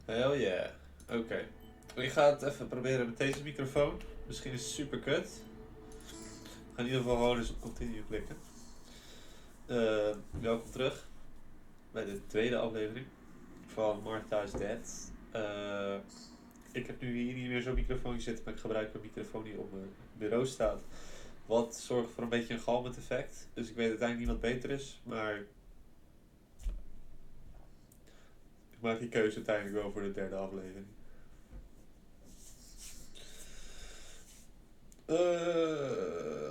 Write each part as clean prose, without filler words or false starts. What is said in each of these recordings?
Hell yeah. Oké. Ik ga het even proberen met deze microfoon. Misschien is het super kut. Ik ga in ieder geval gewoon eens op continue klikken. Welkom terug bij de tweede aflevering van Martha's Dead. Ik heb nu hier niet meer zo'n microfoon zitten, maar ik gebruik een microfoon die op mijn bureau staat. Wat zorgt voor een beetje een galmend effect. Dus ik weet uiteindelijk niet wat beter is, maar ik maak die keuze uiteindelijk wel voor de derde aflevering.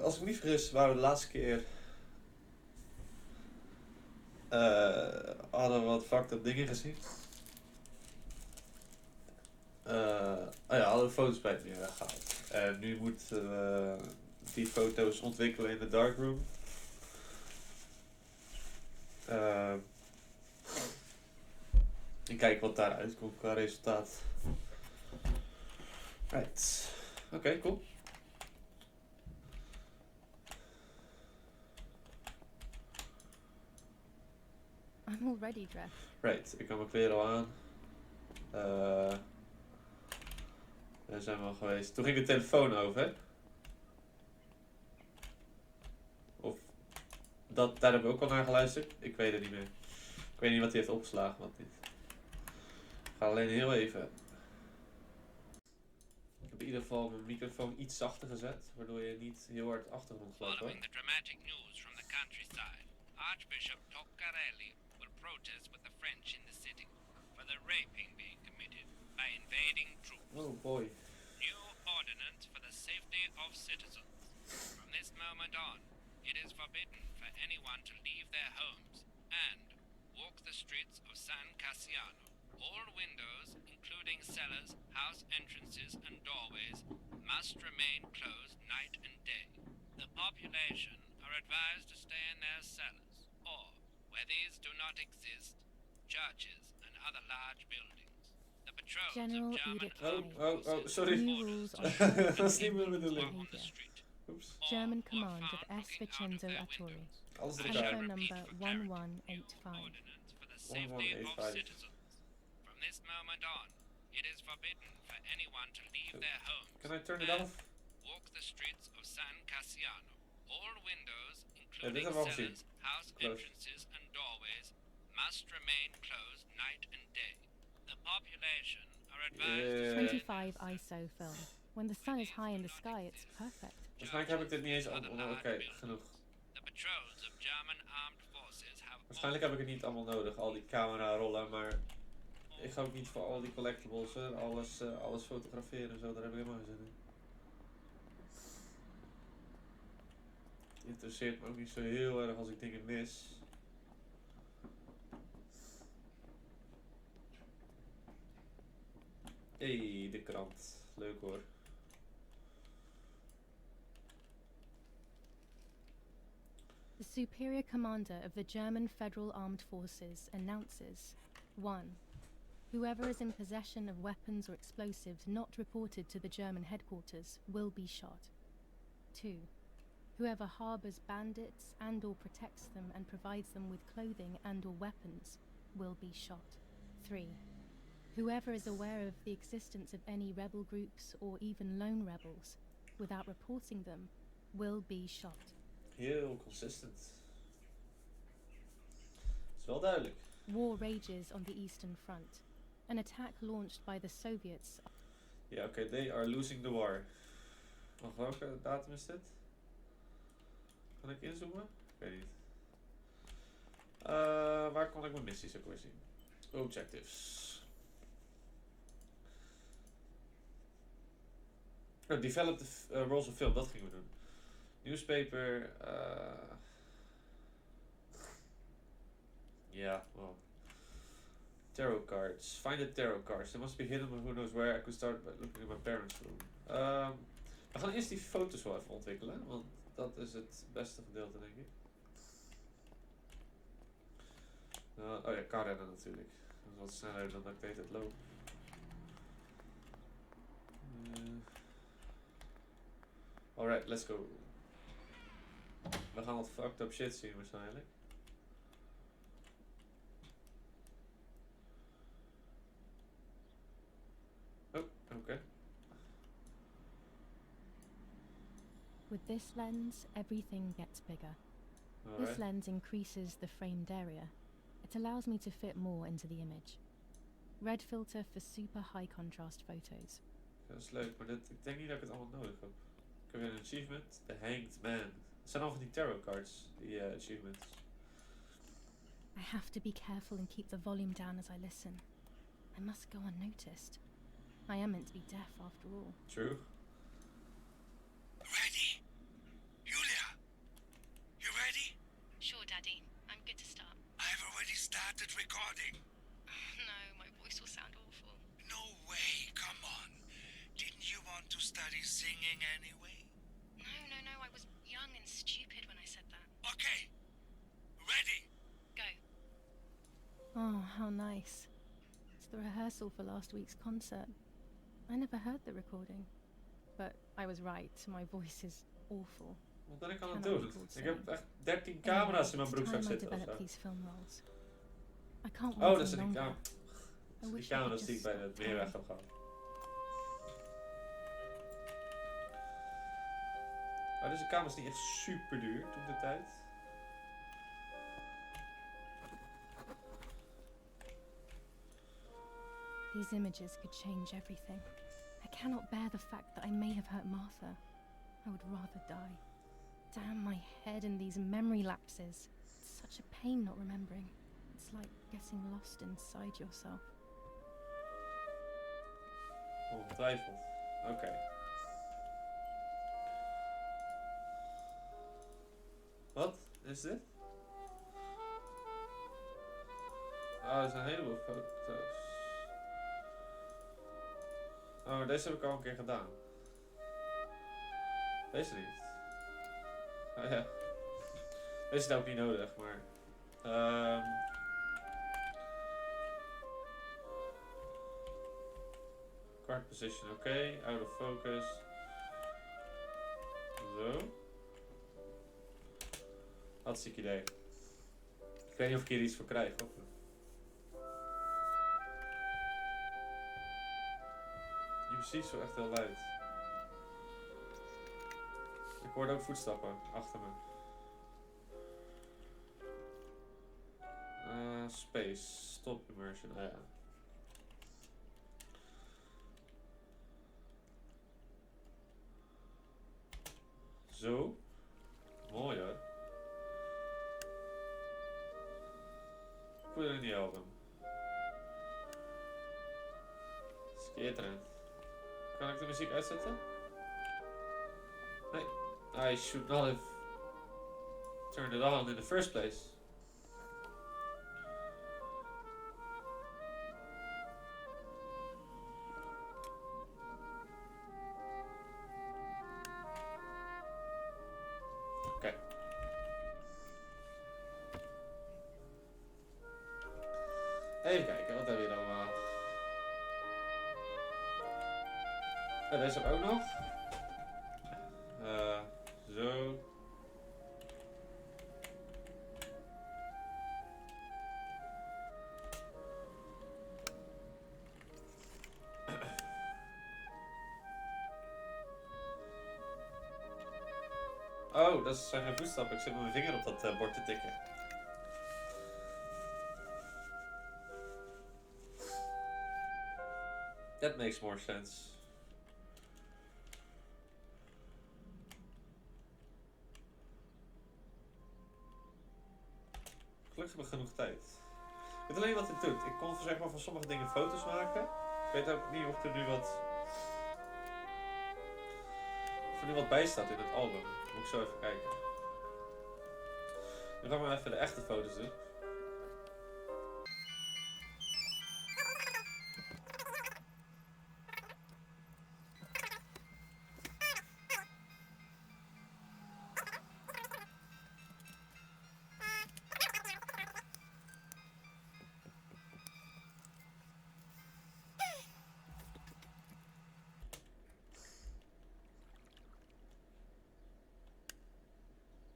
Als ik me niet vergis, waren we de laatste keer hadden we wat fucked up dingen gezien. Hadden we foto's bij het meer weggehaald. En nu moeten we die foto's ontwikkelen in de darkroom. En kijken wat daaruit komt qua resultaat. Right. Oké, cool. I'm already dressed. Right, ik heb mijn kleren al aan. Daar zijn we al geweest. Toen ging de telefoon over. Of daar hebben we ook al naar geluisterd. Ik weet het niet meer. Ik weet niet wat hij heeft opgeslagen, wat niet. Ik ga alleen heel even. Ik heb in ieder geval mijn microfoon iets zachter gezet, waardoor je niet heel hard achtergrondgeluid hoort. Following the dramatic news from the countryside, Archbishop Toccarelli will protest with the French in the city for the raping being committed by invading troops. Oh boy. New ordinance for the safety of citizens. From this moment on, it is forbidden for anyone to leave their homes and walk the streets of San Cassiano. All windows, including cellars, house entrances and doorways, must remain closed night and day. The population are advised to stay in their cellars, or, where these do not exist, churches and other large buildings. The patrols General of German Edict armed Day. forces sorry. New rules on Dat is niet meer de bedoeling. on the street. Oeps. German Or command were of found S. looking out of Vincenzo their Attori. windows. Alles I eruit. shall Telephone repeat number for clarity. 1185. Ordinance for the safety of 1185. citizens. From this moment on, it is forbidden for anyone to leave their homes. Can I turn it and off? Walk the streets of San Cassiano. All windows, dit including hebben we al gezien. cellars, house Closed. entrances and doorways, must remain closed night and day. The population are advised to 25 ISO film. When the sun is high in the sky, it's perfect. Waarschijnlijk heb ik dit niet eens allemaal. Oké, genoeg. The patrols of German armed forces have Waarschijnlijk heb ik het niet allemaal nodig, al die camera rollen, maar ik ga ook niet voor al die collectibles, alles fotograferen en zo, daar heb ik helemaal geen zin in. Het interesseert me ook niet zo heel erg als ik dingen mis. Hey, de krant. Leuk hoor. The Superior Commander of the German Federal Armed Forces announces 1. Whoever is in possession of weapons or explosives not reported to the German headquarters will be shot. 2. Whoever harbors bandits and or protects them and provides them with clothing and or weapons will be shot. 3. Whoever is aware of the existence of any rebel groups or even lone rebels without reporting them will be shot. Heel consistent. Is wel duidelijk. War rages on the Eastern Front. An attack launched by the Soviets. Ja, oké, they are losing the war. Wacht, welke datum is dit? Kan ik inzoomen? Ik weet niet. Waar kan ik mijn missies ook weer zien? Objectives. Oh, develop the rolls of film, dat gingen we doen. Newspaper. Ja, well. Tarot cards. Find the tarot cards. They must be hidden, but who knows where. I could start by looking in my parents' room. We gaan eerst die foto's wel even ontwikkelen, want dat is het beste gedeelte, denk ik. Oh ja, kan rennen natuurlijk. Dat is wat sneller dan dat ik deed het loop. Alright, let's go. We gaan wat fucked up shit zien waarschijnlijk. With this lens, everything gets bigger. Alright. This lens increases the framed area. It allows me to fit more into the image. Red filter for super high contrast photos. Dat is leuk, maar ik denk niet dat ik het allemaal nodig heb. Ik heb weer een achievement, The Hanged Man. Het zijn al van die tarot cards, die achievements. I have to be careful and keep the volume down as I listen. I must go unnoticed. I am meant to be deaf after all. True. Ready? Julia? You ready? Sure, Daddy. I'm good to start. I've already started recording. No, my voice will sound awful. No way, come on. Didn't you want to study singing anyway? No, I was young and stupid when I said that. Okay. Ready? Go. Oh, how nice. It's the rehearsal for last week's concert. I never heard the recording. But I was right, my voice is awful. Wat ben ik aan het Cannot doen? record Ik heb singing. echt 13 camera's in mijn Anyway, broekzak it's time I zitten of develop zo. these film roles. I can't Oh, wait dat zijn any die, longer. die wish I camera's could die ik bij just het stop meer weg time. heb gehad. Maar deze camera is niet echt super duur toen de tijd. These images could change everything. I cannot bear the fact that I may have hurt Martha. I would rather die. Damn my head and these memory lapses. It's such a pain not remembering. It's like getting lost inside yourself. Ongetwijfeld. Oké. Wat is dit? Oh, er zijn een heleboel foto's. Oh, deze heb ik al een keer gedaan. Deze niet. Oh ja. Deze is ook niet nodig, maar... Card position, oké. Out of focus. Zo. Hartstikke idee. Ik weet niet of ik hier iets voor krijg. Of... Die muziek is wel echt heel luid. Ik hoorde ook voetstappen achter me. Space. Stop immersion. Ah ja. Zo. Mooi hoor. Put it in the album. Schitterend. Kan ik de muziek uitzetten? Nee. I should not have turned it on in the first place. Oké. Even kijken, wat hebben we hier allemaal? Deze heb ik ook nog. Zo. Oh, dat zijn geen voetstappen. Ik zit met mijn vinger op dat bord te tikken. That makes more sense. Gelukkig heb ik genoeg tijd. Ik weet alleen wat dit doet. Ik kon zeg maar van sommige dingen foto's maken. Ik weet ook niet of er nu wat bij staat in het album. Moet ik zo even kijken. Nu gaan we even de echte foto's doen.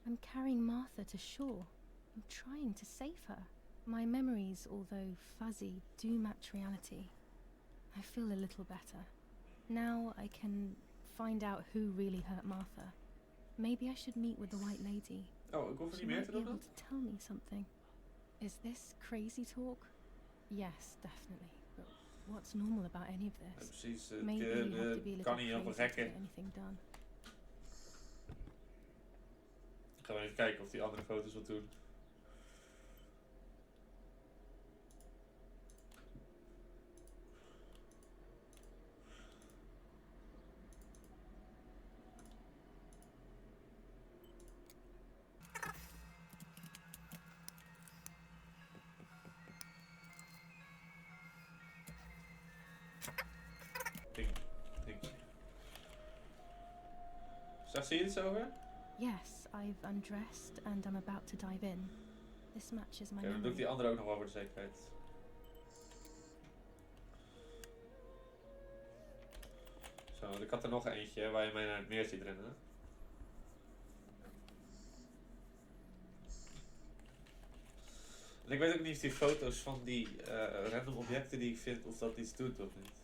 I'm carrying Martha to shore. I'm trying to save her. My memories, although fuzzy, do match reality. I feel a little better. Now I can find out who really hurt Martha. Maybe I should meet with the white lady. Oh, ik hoef er She niet meer might te be doen able dan? to tell me something. Is this crazy talk? Yes, definitely. But what's normal about any of Ja, this? precies. Maybe you have to be a little Kan niet op een crazy to gekke. get anything done. Ik ga wel even kijken of die andere foto's wat doen. Denk je. Zegt ze hier iets over? Yes, I've undressed and I'm about to dive in. This matches my Oké, dan doe ik memory. die andere ook nog wel voor de zekerheid. Zo, ik had er nog eentje waar je mij naar het meer ziet rennen. En ik weet ook niet of die foto's van die random objecten die ik vind, of dat iets doet of niet.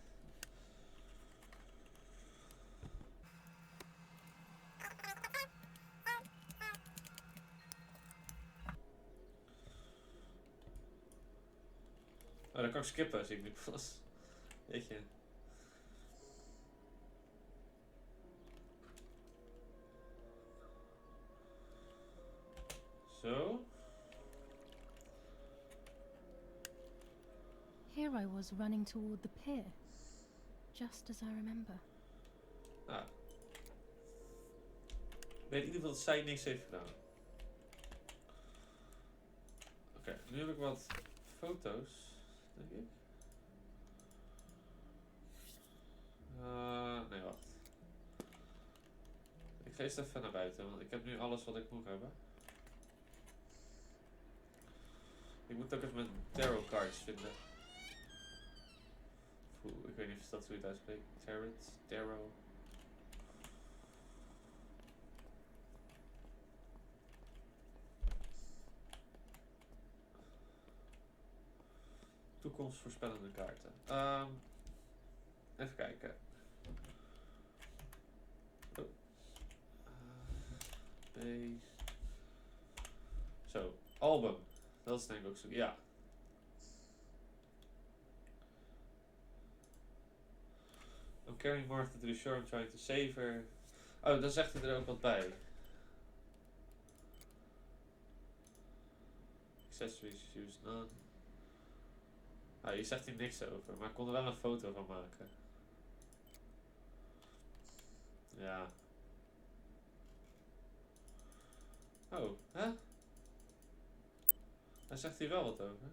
Oh, dat kan ik skippen, zie ik nu pas. Weet je. Zo. Here I was running toward the pier. Just as I remember. Ah. Ik weet in ieder geval dat zij niks heeft gedaan. Oké, nu heb ik wat foto's, denk ik. Nee, wacht. Ik ga eerst even naar buiten, want ik heb nu alles wat ik moet hebben. Ik moet ook even mijn tarot cards vinden. Oeh, ik weet niet of dat zo het uitspreekt. Tarot. Toekomstvoorspellende kaarten. Even kijken. Oh. Zo, album. Dat is denk ik ook zo. Ja. I'm carrying Martha to the shore, I'm trying to save her. Oh, dan zegt hij er ook wat bij. Accessories used none. Ah, hier zegt hij niks over, maar ik kon er wel een foto van maken. Ja. Oh, hè? Daar zegt hij wel wat over.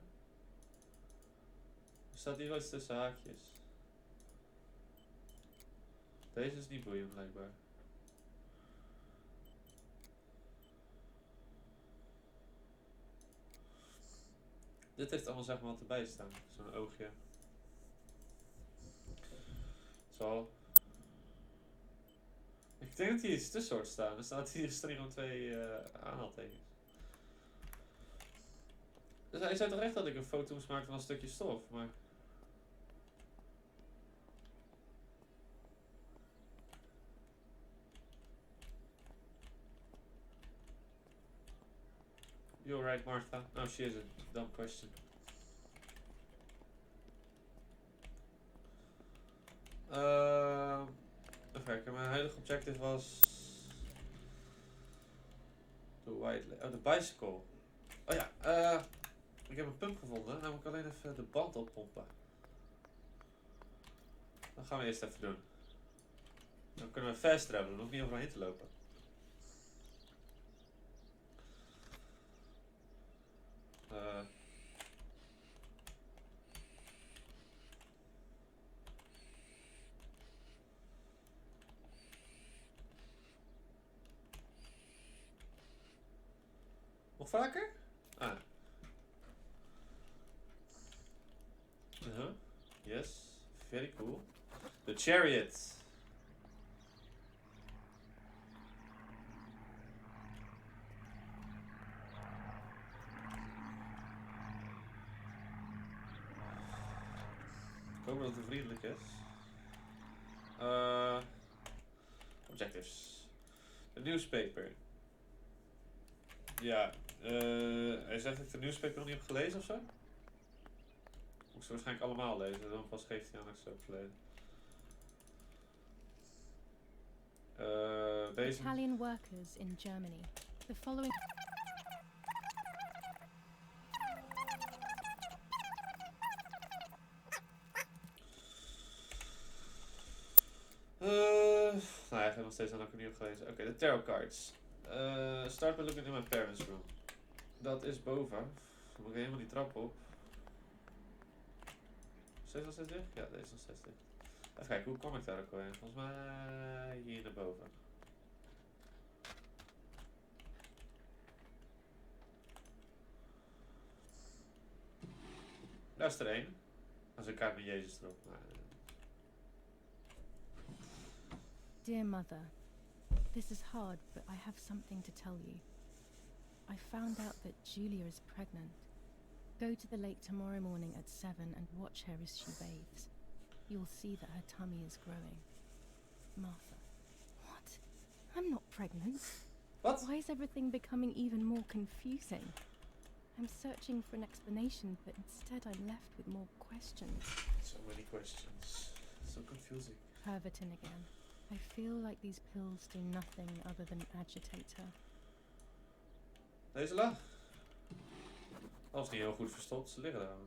Er staat hier wel iets tussen haakjes. Deze is niet boeiend blijkbaar. Dit heeft allemaal zeg maar wat erbij staan. Zo'n oogje. Zo. Ik denk dat hier iets tussen hoort staan. Er staat hier gewoon 2 aanhaaltekens. Dus hij zei toch echt dat ik een foto moest maken van een stukje stof, maar... You're right, Martha. No, she isn't. Dumb question. Even kijken, mijn huidige objective was... de bicycle. Oh ja, ik heb een pump gevonden. Dan moet ik alleen even de band oppompen. Dat gaan we eerst even doen. Dan kunnen we fast travelen, nog niet overal heen te lopen. Nog vaker? Ah. Yes, very cool. The chariot. Ik hoop dat het vriendelijk is. Objectives. Een newspaper. Ja, hij zegt dat ik de newspaper nog niet heb gelezen ofzo? Moet ik ze waarschijnlijk allemaal lezen, dan pas geeft hij aan dat ik ze heb gelezen. Deze. Italian workers in Germany. The following. Nou, ik heb nog steeds aan dat ik er niet heb gelezen. Oké, de tarot cards. Start by looking in my parents' room. Dat is boven. Dan moet ik helemaal die trap op. Is deze nog steeds dicht? Ja, deze is nog steeds dicht. Even kijken, hoe kom ik daar ook alweer? Volgens mij hier naar boven. Daar is er één. Dat is een kaart met Jezus erop. Dear Mother, this is hard, but I have something to tell you. I found out that Julia is pregnant. Go to the lake tomorrow morning at 7 and watch her as she bathes. You'll see that her tummy is growing. Martha. What? I'm not pregnant. Wat? Why is everything becoming even more confusing? I'm searching for an explanation, but instead I'm left with more questions. So many questions. So confusing. Pervertin again. I feel like these pills do nothing other than agitate her. Deze laag. Dat is niet heel goed verstopt, ze liggen daar.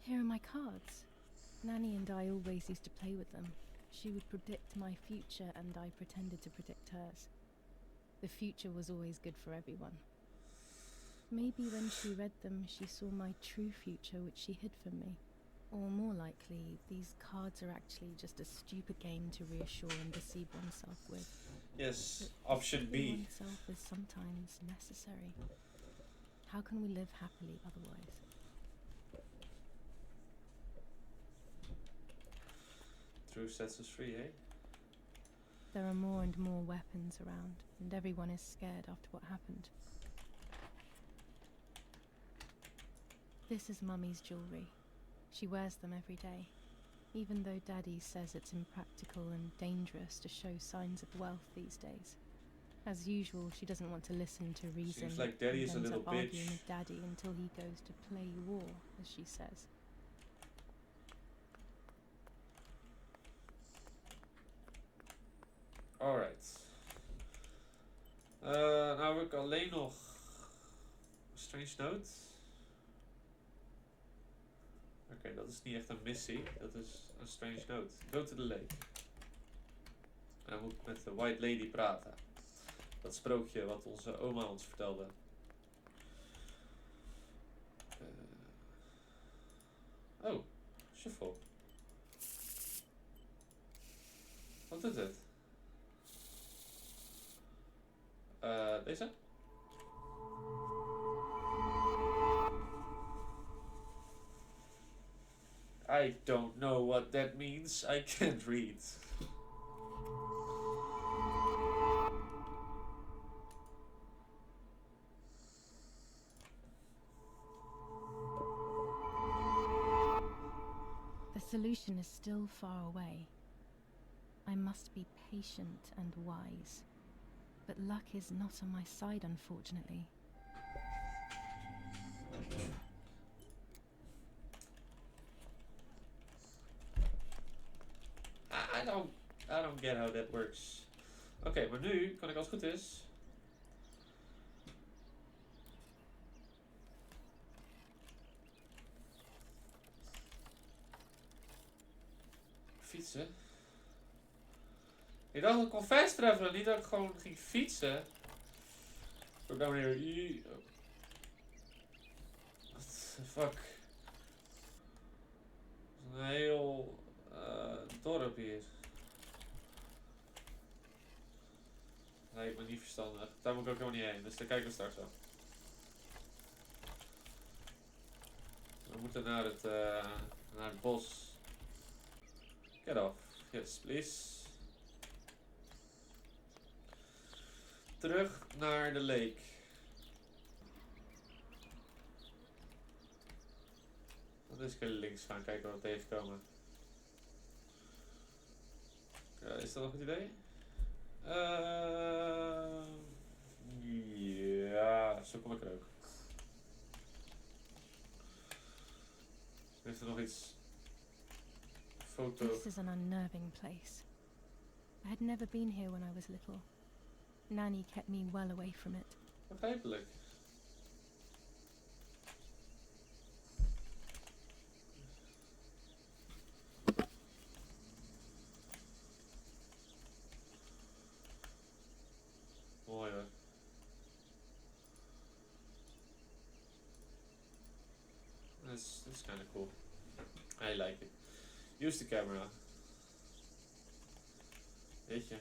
Here are my cards. Nanny and I always used to play with them. She would predict my future and I pretended to predict hers. The future was always good for everyone. Maybe when she read them, she saw my true future which she hid from me. Or more likely, these cards are actually just a stupid game to reassure and deceive oneself with. Yes, But option deceiving B. oneself is sometimes necessary. How can we live happily otherwise? Truth sets us free, eh? There are more and more weapons around, and everyone is scared after what happened. This is Mummy's jewellery. She wears them every day, even though Daddy says it's impractical and dangerous to show signs of wealth these days. As usual, she doesn't want to listen to reason. Seems like Daddy is a and ends little up arguing bitch. with Daddy until he goes to play war, as she says. Alright. Nou heb ik alleen nog Strange Note. Oké, dat is niet echt een missie. Dat is een Strange Note. Go to the lake. En dan moet ik met de White Lady praten. Dat sprookje wat onze oma ons vertelde. Oh, shuffle. Wat doet het? Deze? I don't know what that means. I can't read. The solution is still far away. I must be patient and wise. But luck is not on my side, unfortunately. I don't get how that works. Oké, maar nu kan ik als het goed is. Fietsen. Ik dacht dat ik kon fast travelen, niet dat ik gewoon ging fietsen. Go down here. What the fuck? Het is een heel dorp hier. Nee, ik ben niet verstandig. Daar moet ik ook helemaal niet heen, dus daar kijken we straks wel. We moeten naar het bos. Get off. Yes, please. Terug naar de lake. Dan is ik links gaan kijken wat we tegenkomen. Is dat een goed idee? Ja, zo kom ik er ook. Heeft er nog iets? Foto. This is an unnerving place. I had never been here when I was little. Nanny kept me well away from it. Begrijpelijk. Mooi hoor. That's kind of cool. I like it. Use the camera. Weet je.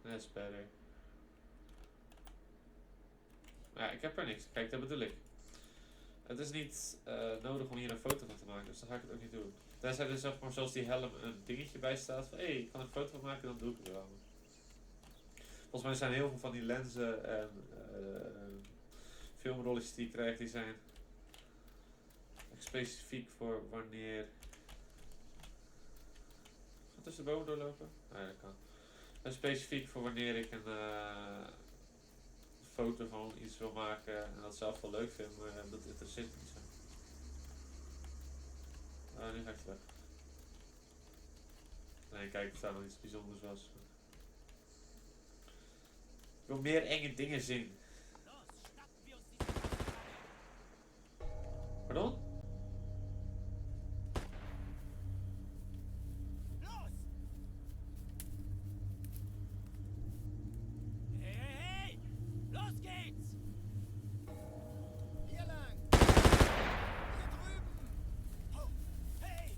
That's better. Ja, ik heb er niks. Kijk, dat bedoel ik. Het is niet nodig om hier een foto van te maken, dus dan ga ik het ook niet doen. Tenzij er zeg maar zoals die helm een dingetje bij staat van hé, ik kan een foto van maken, dan doe ik het wel. Volgens mij zijn heel veel van die lenzen en filmrolletjes die je krijgt, die zijn echt specifiek voor wanneer... Ga tussen de bomen doorlopen? Nee, dat kan. En specifiek voor wanneer ik een foto van iets wil maken en dat zelf wel leuk vind, maar dat interesseert me niet zo. Nu ga ik weg. Nee, kijk of daar nog iets bijzonders was. Ik wil meer enge dingen zien. Pardon? Hey! Los geht's! Hier lang! Hier drüben! Oh, hey!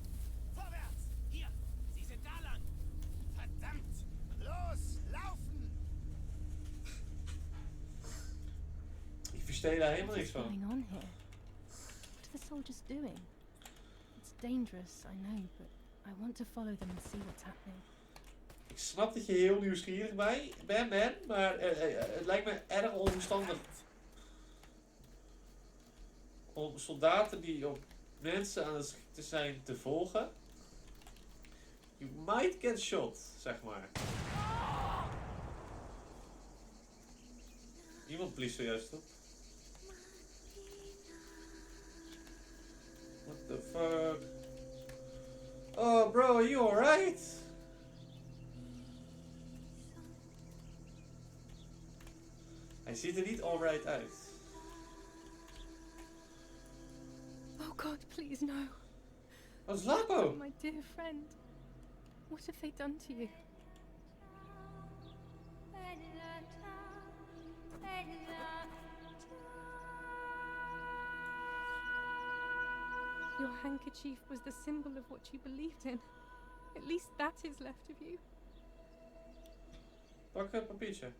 Vorwärts! Hier! Sie sind da lang! Verdammt! Los! Laufen! Ik verstehe daar helemaal What niks is van. going on here? What are the soldiers doing? It's dangerous, I know, but I want to follow them and see what's happening. Ik snap dat je heel nieuwsgierig bent, maar het lijkt me erg onverstandig om soldaten die op mensen aan het schieten zijn te volgen. You might get shot, zeg maar. Iemand blies zojuist op. What the fuck? Oh bro, are you alright? Hij ziet er niet alright uit. Oh God, please no. Oh, Slapo! My dear friend. What have they done to you? Your handkerchief was the symbol of what you believed in. At least that is left of you. Pak een papiertje.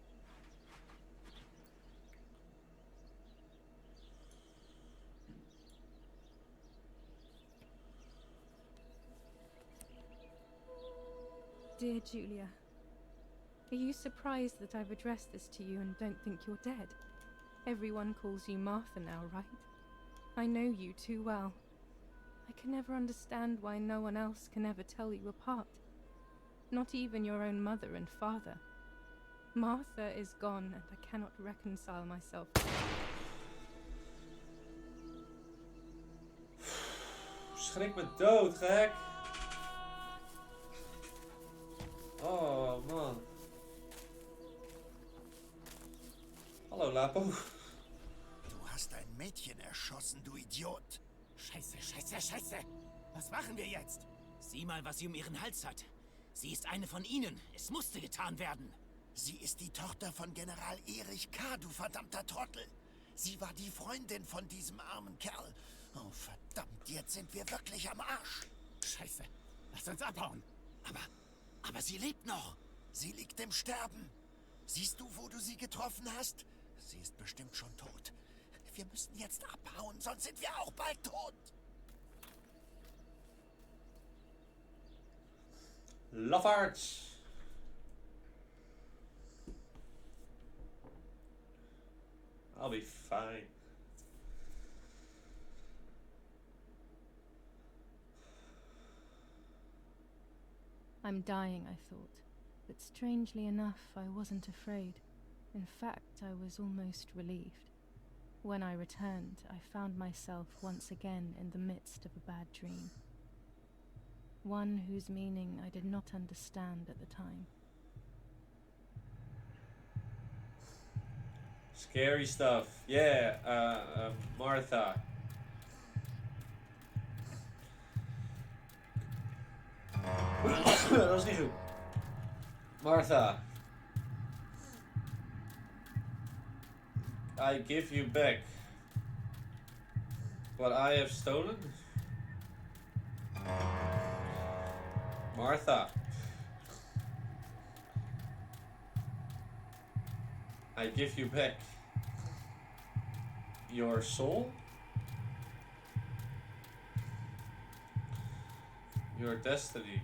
Dear Julia, are you surprised that I've addressed this to you and don't think you're dead? Everyone calls you Martha now, right? I know you too well. I can never understand why no one else can ever tell you apart. Not even your own mother and father. Martha is gone and I cannot reconcile myself. Schrik me dood, gek. Oh man. Hallo Lapo. Du hast ein Mädchen erschossen, du Idiot! Scheiße, scheiße, scheiße! Was machen wir jetzt? Sieh mal, was sie um ihren Hals hat. Sie ist eine von ihnen. Es musste getan werden. Sie ist die Tochter von General Erich K., du verdammter Trottel! Sie war die Freundin von diesem armen Kerl. Oh verdammt, jetzt sind wir wirklich am Arsch! Scheiße. Lass uns abhauen. Aber sie lebt noch. Sie liegt im Sterben. Siehst du, wo du sie getroffen hast? Sie ist bestimmt schon tot. Wir müssen jetzt abhauen, sonst sind wir auch bald tot. Lafaards. I'll be fine. I'm dying, I thought, but strangely enough, I wasn't afraid. In fact, I was almost relieved. When I returned, I found myself once again in the midst of a bad dream. One whose meaning I did not understand at the time. Scary stuff. Yeah, Martha. Dat was niet goed. Martha. I give you back what I have stolen. Martha. I give you back your soul, your destiny.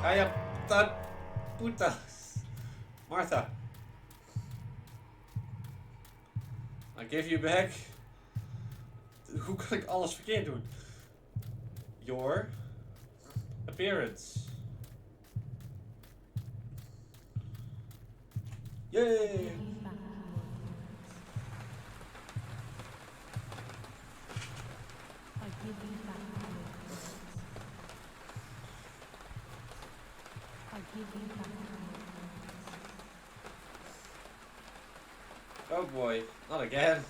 Kaya putas. Martha. I give you back. Hoe kan ik alles verkeerd doen? Your appearance. Yay! Oh boy, not again.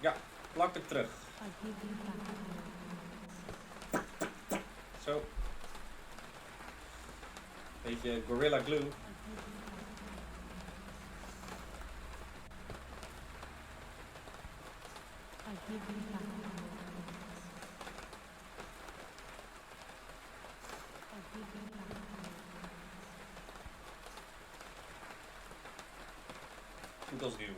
Ja, plak het terug. Zo. Beetje Gorilla Glue. Goed als nieuw.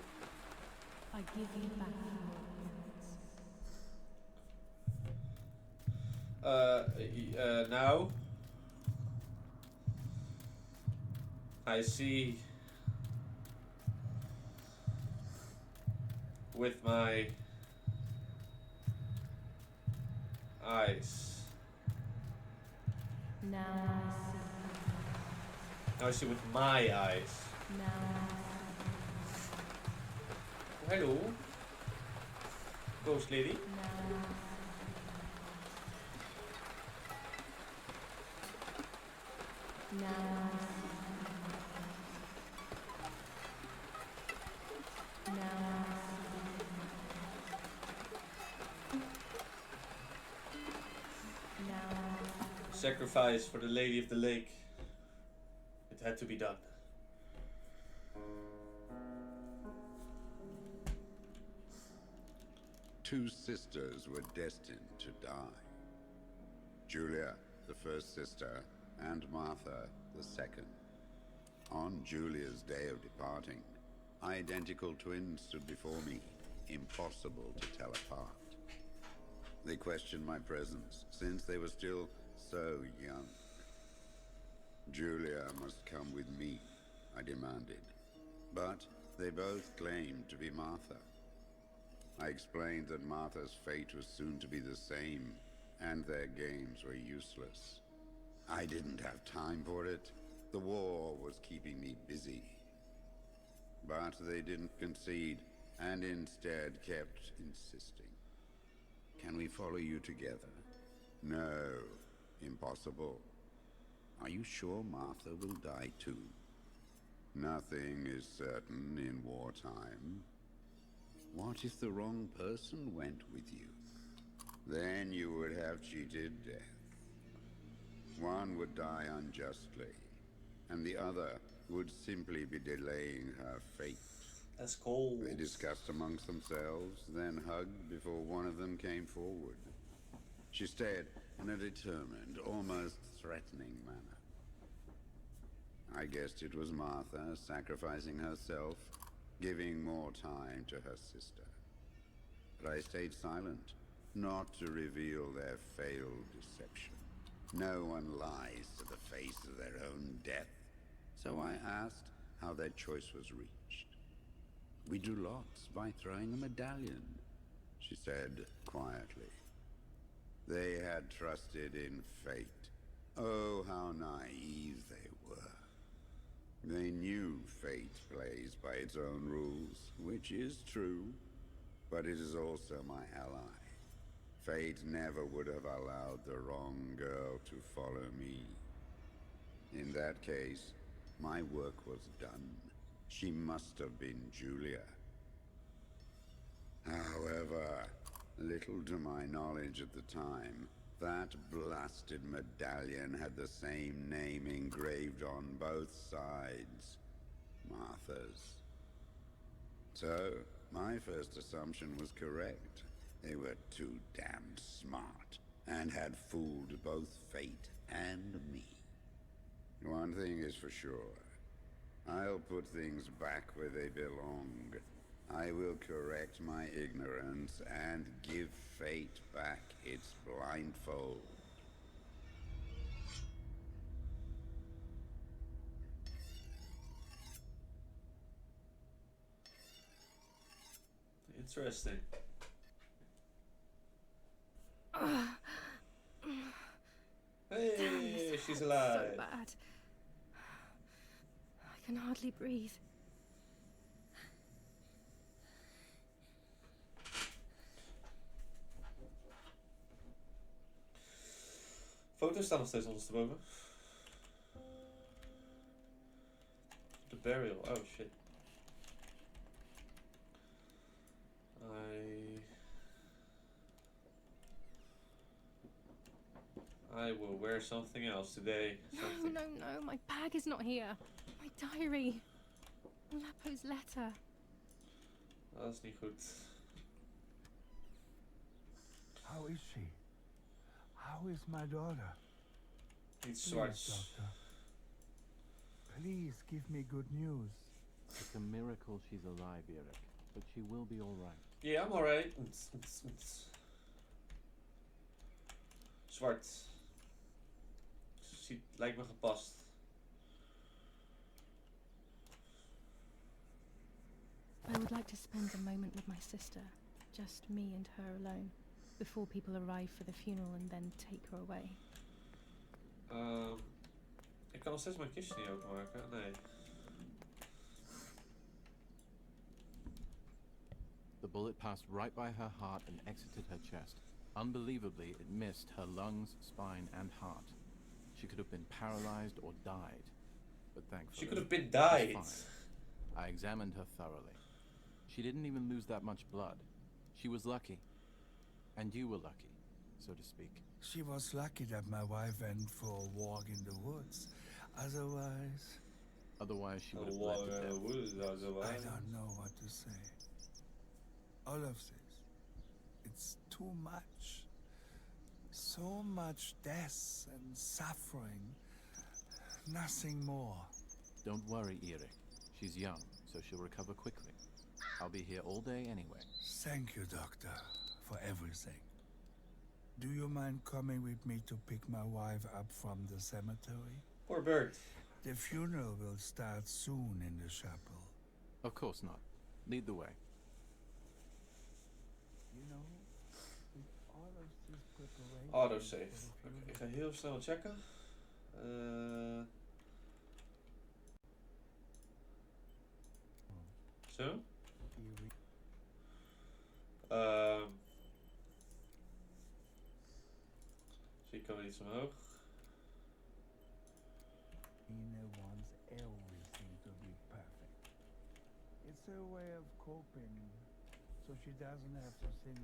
Now I see with my eyes. Now I see with my eyes. Hello, ghost lady. Sacrifice for the Lady of the Lake. It had to be done. Two sisters were destined to die. Julia, the first sister, and Martha, the second. On Julia's day of departing, identical twins stood before me, impossible to tell apart. They questioned my presence, since they were still so young. Julia must come with me, I demanded. But they both claimed to be Martha. I explained that Martha's fate was soon to be the same, and their games were useless. I didn't have time for it. The war was keeping me busy. But they didn't concede, and instead kept insisting. Can we follow you together? No, impossible. Are you sure Martha will die too? Nothing is certain in wartime. What if the wrong person went with you? Then you would have cheated death. One would die unjustly, and the other would simply be delaying her fate. That's cold. They discussed amongst themselves, then hugged before one of them came forward. She stared in a determined, almost threatening manner. I guessed it was Martha sacrificing herself, giving more time to her sister. But I stayed silent, not to reveal their failed deception. No one lies to the face of their own death. So I asked how their choice was reached. We drew lots by throwing a medallion. she said quietly. They had trusted in fate. Oh, how naive they were. They knew fate plays by its own rules, which is true, but it is also my ally. Fate never would have allowed the wrong girl to follow me. In that case, my work was done. She must have been Julia. However, little to my knowledge at the time, that blasted medallion had the same name engraved on both sides. Martha's. So, my first assumption was correct. They were too damned smart, and had fooled both fate and me. One thing is for sure. I'll put things back where they belong. I will correct my ignorance and give fate back its blindfold. Interesting. Hey, she's alive. So bad. I can hardly breathe. Foto's staan nog steeds ondersteboven. The burial. Oh shit. I will wear something else today. Something. No, my bag is not here. My diary. Lapo's letter. Dat is niet goed. How is she? How is my daughter? Iets Please, zwarts. doctor. Please give me good news. It's a miracle she's alive, Eric, but she will be all right. Yeah, I'm alright. Zwart. Lijkt me gepast. I would like to spend a moment with my sister. Just me and her alone. Before people arrive for the funeral and then take her away. Ik kan nog steeds mijn kistje niet openmaken. Nee. The bullet passed right by her heart and exited her chest. Unbelievably, it missed her lungs, spine, and heart. She could have been paralyzed or died, but thankfully, She could have been she's died. fine. I examined her thoroughly. She didn't even lose that much blood. She was lucky. And you were lucky, so to speak. She was lucky that my wife went for a walk in the woods. Otherwise, she would have bled to death. I don't know what to say. All of this. It's too much. So much death and suffering. Nothing more. Don't worry, Erik. She's young, so she'll recover quickly. I'll be here all day anyway. Thank you, Doctor, for everything. Do you mind coming with me to pick my wife up from the cemetery? Poor bird. The funeral will start soon in the chapel. Of course not. Lead the way. You know, with all of this preparation... Autosave. Oké, ik ga heel snel checken. Zo. Zie ik kan weer iets omhoog. Ina wants everything to be perfect. It's her way of coping, so she doesn't have to think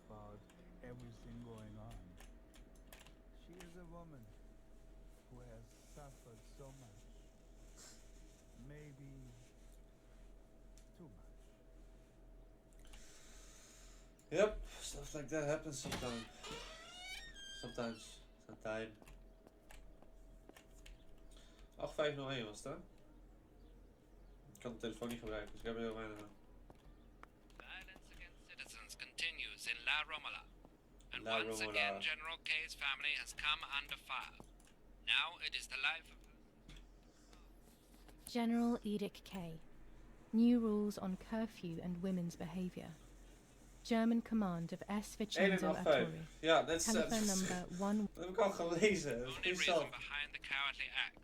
about everything going on. She is a woman who has suffered so much. Maybe too much. Yep, stuff like that happens sometimes. Sometimes. 8501 was het, hè? Ik kan de telefoon niet gebruiken, dus ik heb er heel weinig aan. Violence against citizens continues in La Romola. And La once Romola. again, General K's family has come under fire. Now it is the life of... General Edict K. New rules on curfew and women's behavior. German command of S. 1 Vincenzo en 5. Artori. Ja, dat is... Telephone number 1. Dat heb ik al gelezen. Dat is Only geen reason zelf. behind the cowardly act.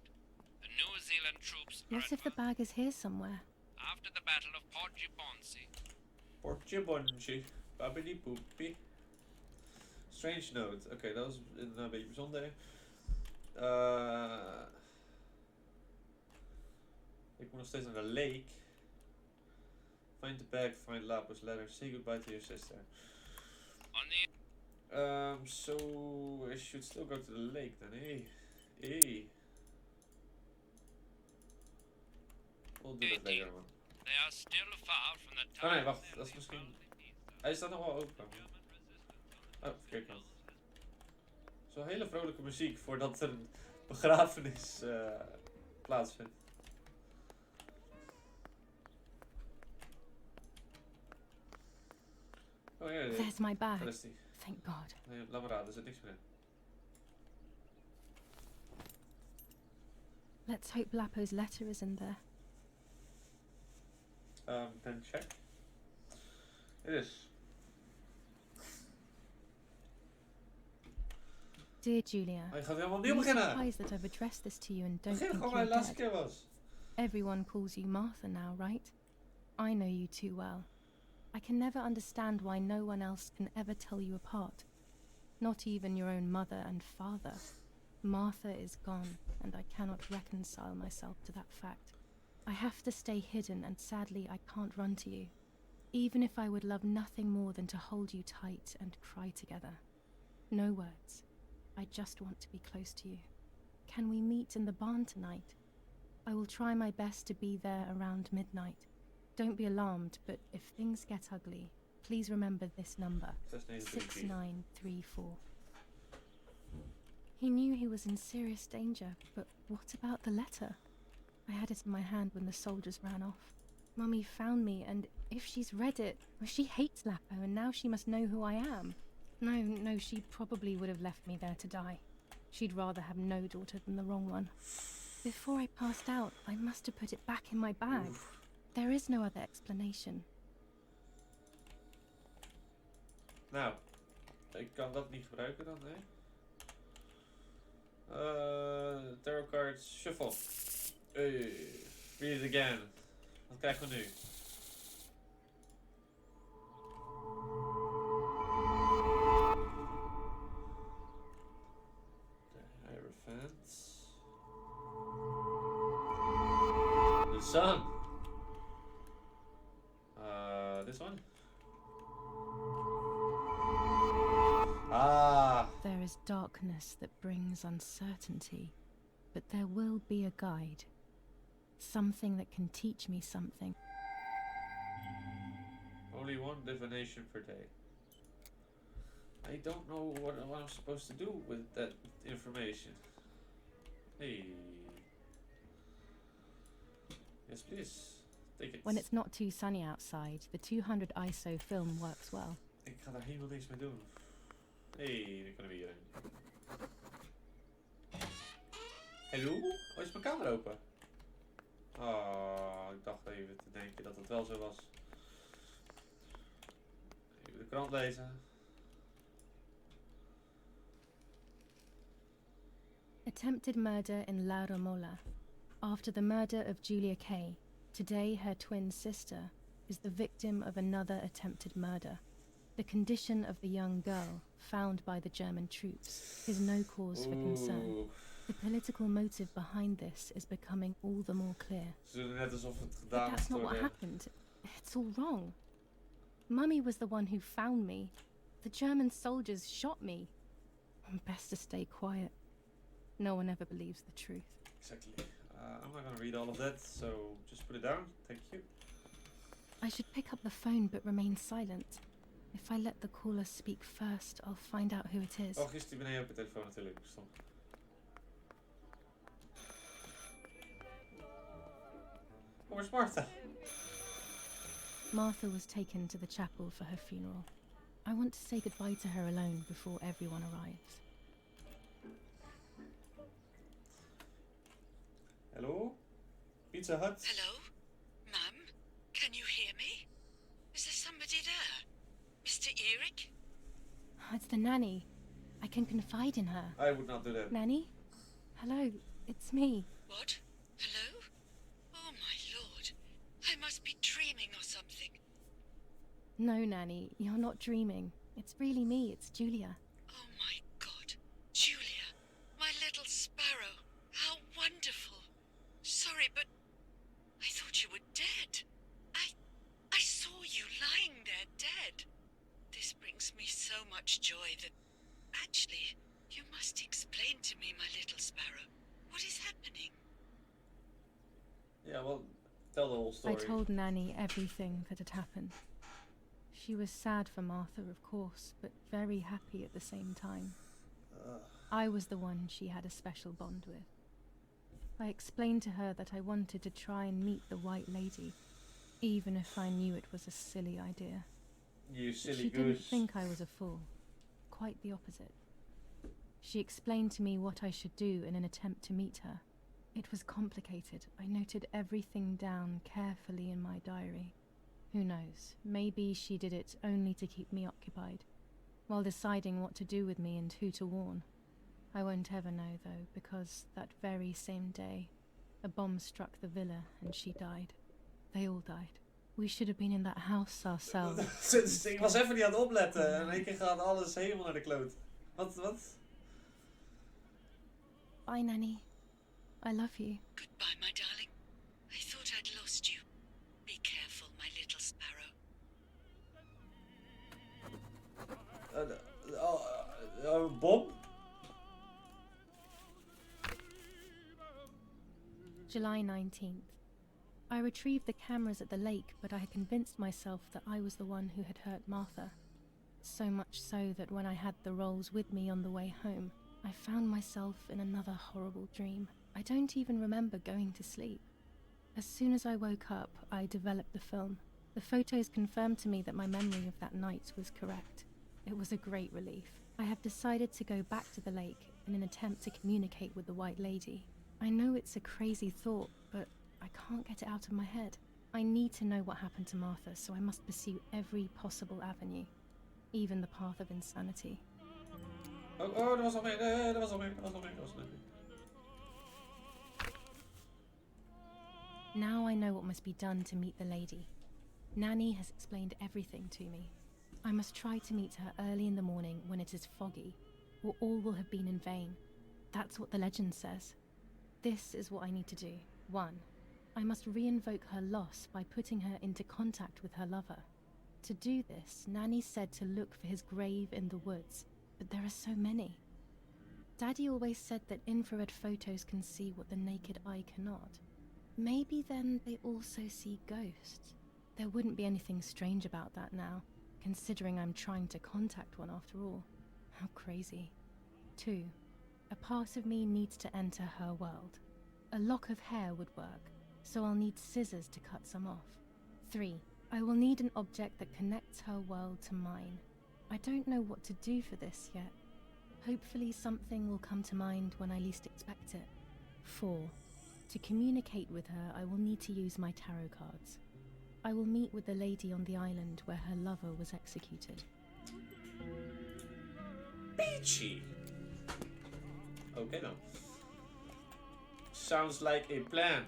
The New Zealand troops are What if the bag is here somewhere? after the Battle of Portobonsi. Portje bonje. Babidi poepie. Strange note. Oké, dat was een beetje bijzonder. Ik moet nog steeds naar de lake. Find the bag, find Lapis letter, say goodbye to your sister. On the So I should still go to the lake then. Hey. We'll do that later on. they are still far from the Oh nee, time. wacht, dat is misschien... Hij staat nog wel open. Oh, verkeerd kant. Zo'n hele vrolijke muziek voordat er een begrafenis plaatsvindt. Oh ja, There's my bag. daar is die. Thank God. Nee, laat maar raden, er zit niks meer in. Let's hope Lapo's letter is in there. Then check. It is. Dear Julia, Hij gaat helemaal are opnieuw you beginnen. surprised that I've addressed this to you and don't Begin think gewoon you're waar de laatste dead? keer was. Everyone calls you Martha now, right? I know you too well. I can never understand why no one else can ever tell you apart. Not even your own mother and father. Martha is gone, and I cannot reconcile myself to that fact. I have to stay hidden, and sadly I can't run to you. Even if I would love nothing more than to hold you tight and cry together. No words. I just want to be close to you. Can we meet in the barn tonight? I will try my best to be there around midnight. Don't be alarmed, but if things get ugly, please remember this number, 6934. He knew he was in serious danger, but what about the letter? I had it in my hand when the soldiers ran off. Mummy found me, and if she's read it, well, she hates Lapo, and now she must know who I am. No, she probably would have left me there to die. She'd rather have no daughter than the wrong one. Before I passed out, I must have put it back in my bag. There is no other explanation. Nou, ik kan dat niet gebruiken dan, nee. Tarot cards, shuffle. Read it again. Wat krijgen we nu? De Hierophant. The Sun. This one? Ah! There is darkness that brings uncertainty, but there will be a guide. Something that can teach me something. Only one divination per day. I don't know what I'm supposed to do with that information. Hey. Yes, please. Take it. When it's not too sunny outside, the 200 ISO film works well. Ik ga daar helemaal niks mee doen. Hey, dan kunnen we hierin. Hallo? Oh, is mijn camera open? Oh, ik dacht even te denken dat het wel zo was. Even de krant lezen. Attempted murder in La Romola. After the murder of Julia Kay, today her twin sister is the victim of another attempted murder. The condition of the young girl, found by the German troops, is no cause for concern. Oeh. The political motive behind this is becoming all the more clear. Ze doen net alsof het But gedaan that's is not door what de... happened. It's all wrong. Mummy was the one who found me. The German soldiers shot me. Best to stay quiet. No one ever believes the truth. Exactly. I'm not gonna read all of that, so just put it down. Thank you. I should pick up the phone but remain silent. If I let the caller speak first, I'll find out who it is. Oh, gisteren beneden op je telefoon natuurlijk. Stom. Oh, where's Martha? Martha was taken to the chapel for her funeral. I want to say goodbye to her alone before everyone arrives. Hello? Pizza Hut. Hello? Mum? Can you hear me? Is there somebody there? Mr. Eric? It's the nanny. I can confide in her. I would not do that. Nanny? Hello, it's me. What? Hello? Oh my lord. I must be dreaming or something. No, Nanny, you're not dreaming. It's really me, it's Julia. Oh my god. Julia. My little sparrow. How wonderful. Sorry, but I thought you were dead. I saw you lying there dead. This brings me so much joy that... Actually, you must explain to me, my little sparrow. What is happening? Yeah, well, tell the whole story. I told Nanny everything that had happened. She was sad for Martha, of course, but very happy at the same time. I was the one she had a special bond with. I explained to her that I wanted to try and meet the White Lady, even if I knew it was a silly idea. You silly She goose. didn't think I was a fool. Quite the opposite. She explained to me what I should do in an attempt to meet her. It was complicated. I noted everything down carefully in my diary. Who knows, maybe she did it only to keep me occupied, while deciding what to do with me and who to warn. I won't ever know, though, because that very same day, a bomb struck the villa and she died. They all died. We should have been in that house ourselves. Ik was even niet aan het opletten en in één keer gaat alles helemaal naar de kloot. Wat? Bye, Nanny. I love you. Goodbye, my darling. I thought I'd lost you. Be careful, my little sparrow. Bom? July 19th. I retrieved the cameras at the lake, but I had convinced myself that I was the one who had hurt Martha. So much so that when I had the rolls with me on the way home, I found myself in another horrible dream. I don't even remember going to sleep. As soon as I woke up, I developed the film. The photos confirmed to me that my memory of that night was correct. It was a great relief. I have decided to go back to the lake in an attempt to communicate with the White Lady. I know it's a crazy thought, but I can't get it out of my head. I need to know what happened to Martha, so I must pursue every possible avenue, even the path of insanity. Oh, dat was al mee. Now I know what must be done to meet the lady. Nanny has explained everything to me. I must try to meet her early in the morning when it is foggy, or all will have been in vain. That's what the legend says. This is what I need to do. 1. I must re-invoke her loss by putting her into contact with her lover. To do this, Nanny said to look for his grave in the woods, but there are so many. Daddy always said that infrared photos can see what the naked eye cannot. Maybe then they also see ghosts. There wouldn't be anything strange about that now, considering I'm trying to contact one after all. How crazy. 2. A part of me needs to enter her world. A lock of hair would work, so I'll need scissors to cut some off. 3. I will need an object that connects her world to mine. I don't know what to do for this yet. Hopefully something will come to mind when I least expect it. 4. To communicate with her, I will need to use my tarot cards. I will meet with the lady on the island where her lover was executed. Peachy. Okay dan. Sounds like a plan.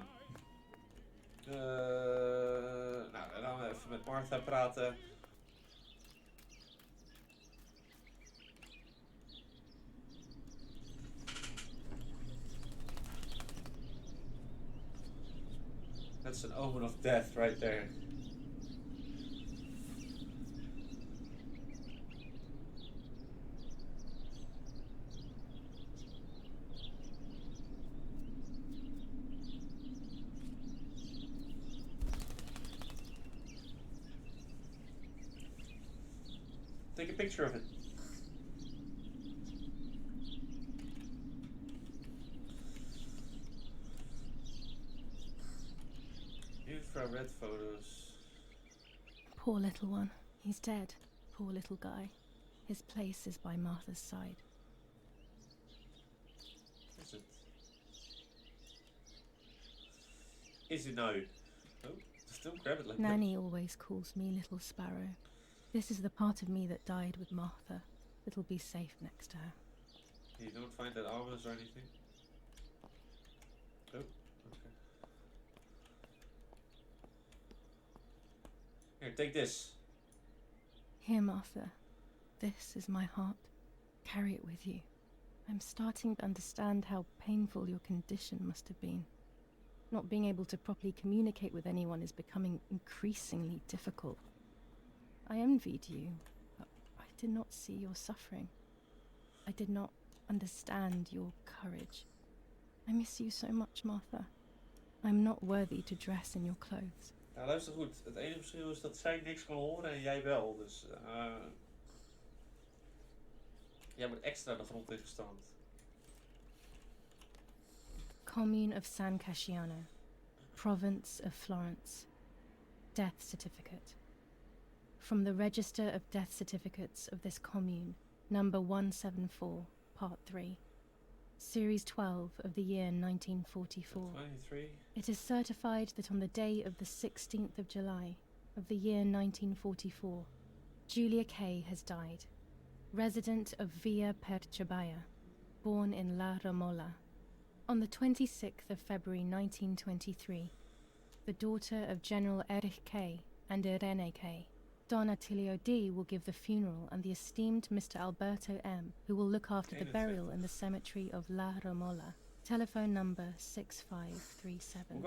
Nou, dan gaan we even met Martha praten. That's an omen of death right there. Take a picture of it. Infrared photos. Poor little one. He's dead. Poor little guy. His place is by Martha's side. Is it? is it now? Oh, still grab it like that. Nanny always calls me Little Sparrow. This is the part of me that died with Martha. It'll be safe next to her. You don't find that ominous or anything? Oh, okay. Here, take this. Here, Martha. This is my heart. Carry it with you. I'm starting to understand how painful your condition must have been. Not being able to properly communicate with anyone is becoming increasingly difficult. I envied you, but I did not see your suffering. I did not understand your courage. I miss you so much, Martha. I'm not worthy to dress in your clothes. Ja, luister goed. Het enige verschil is dat zij niks kan horen en jij wel. Dus jij wordt extra de grond ingestampt. Commune of San Casciano, Province of Florence. Death certificate. From the Register of Death Certificates of this commune, number 174, part 3. Series 12 of the year 1944. 23. It is certified that on the day of the 16th of July of the year 1944, Julia Kay has died, resident of Via per Ciabaia, born in La Romola. On the 26th of February 1923, the daughter of General Erich Kay and Irene Kay, Don Attilio D. will give the funeral and the esteemed Mr. Alberto M., who will look after the burial in the cemetery of La Romola. Telephone number 6537.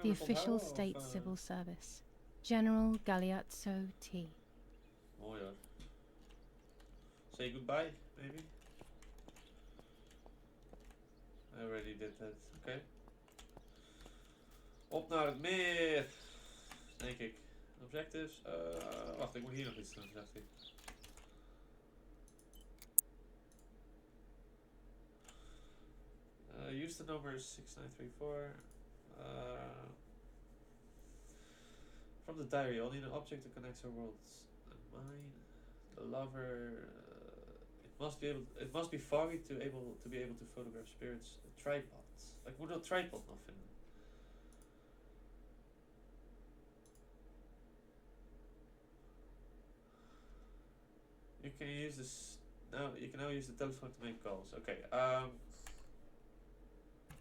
The official state civil service. General Galeazzo T. Mooi hoor. Say goodbye, maybe? I already did that. Okay. Op naar het meer. Denk ik. Objectives. Wacht, ik moet hier nog iets doen, dacht ik. Use the number 6934. From the diary, only an object that connects our worlds and mine. The lover. It must be foggy to be able to photograph spirits. A tripod. Ik moet dat tripod nog vinden. You can use this now. You can now use the telephone to make calls. Okay.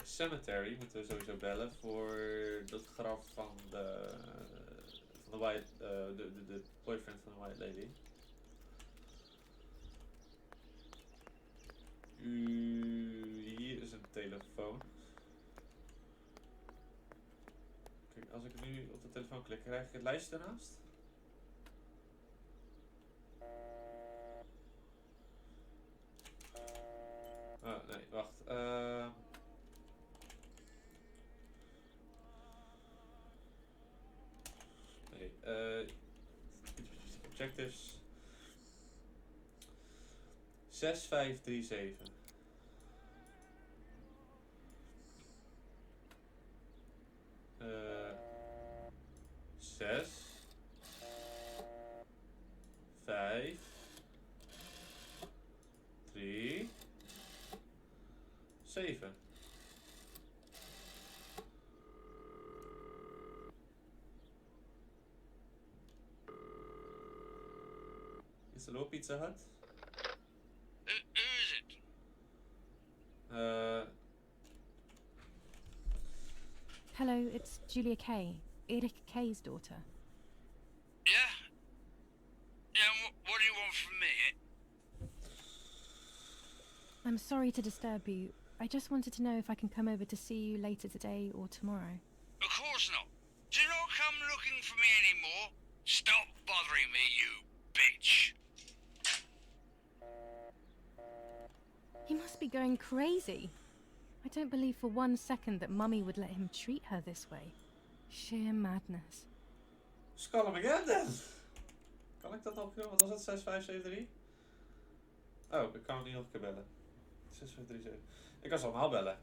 Cemetery moeten we sowieso bellen voor dat graf van de white, de boyfriend van de white lady. Hier is een telefoon. Kijk, als ik nu op de telefoon klik, krijg ik het lijstje daarnaast. Oh, nee, wacht. Nee, objectives. 6537. Zes. 5. 3. 7. Is er ook Pizza Hut? Who is it? Hello, it's Julia Kay, Erich Kay's daughter. Yeah? Yeah, and what do you want from me? I'm sorry to disturb you. I just wanted to know if I can come over to see you later today or tomorrow. Of course not. Do not come looking for me anymore. Stop bothering me, you bitch. He must be going crazy. I don't believe for 1 second that Mummy would let him treat her this way. Sheer madness. Dus call him again then. Kan ik dat nog doen? Wat was het? 6573? Oh, ik kan hem niet nog een keer bellen. 6537. Ik kan ze allemaal bellen.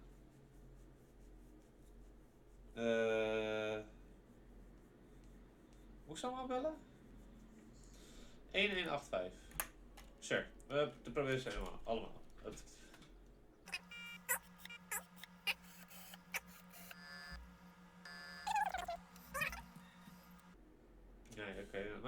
Moet ik ze allemaal bellen? 1185. Sure. We proberen ze allemaal.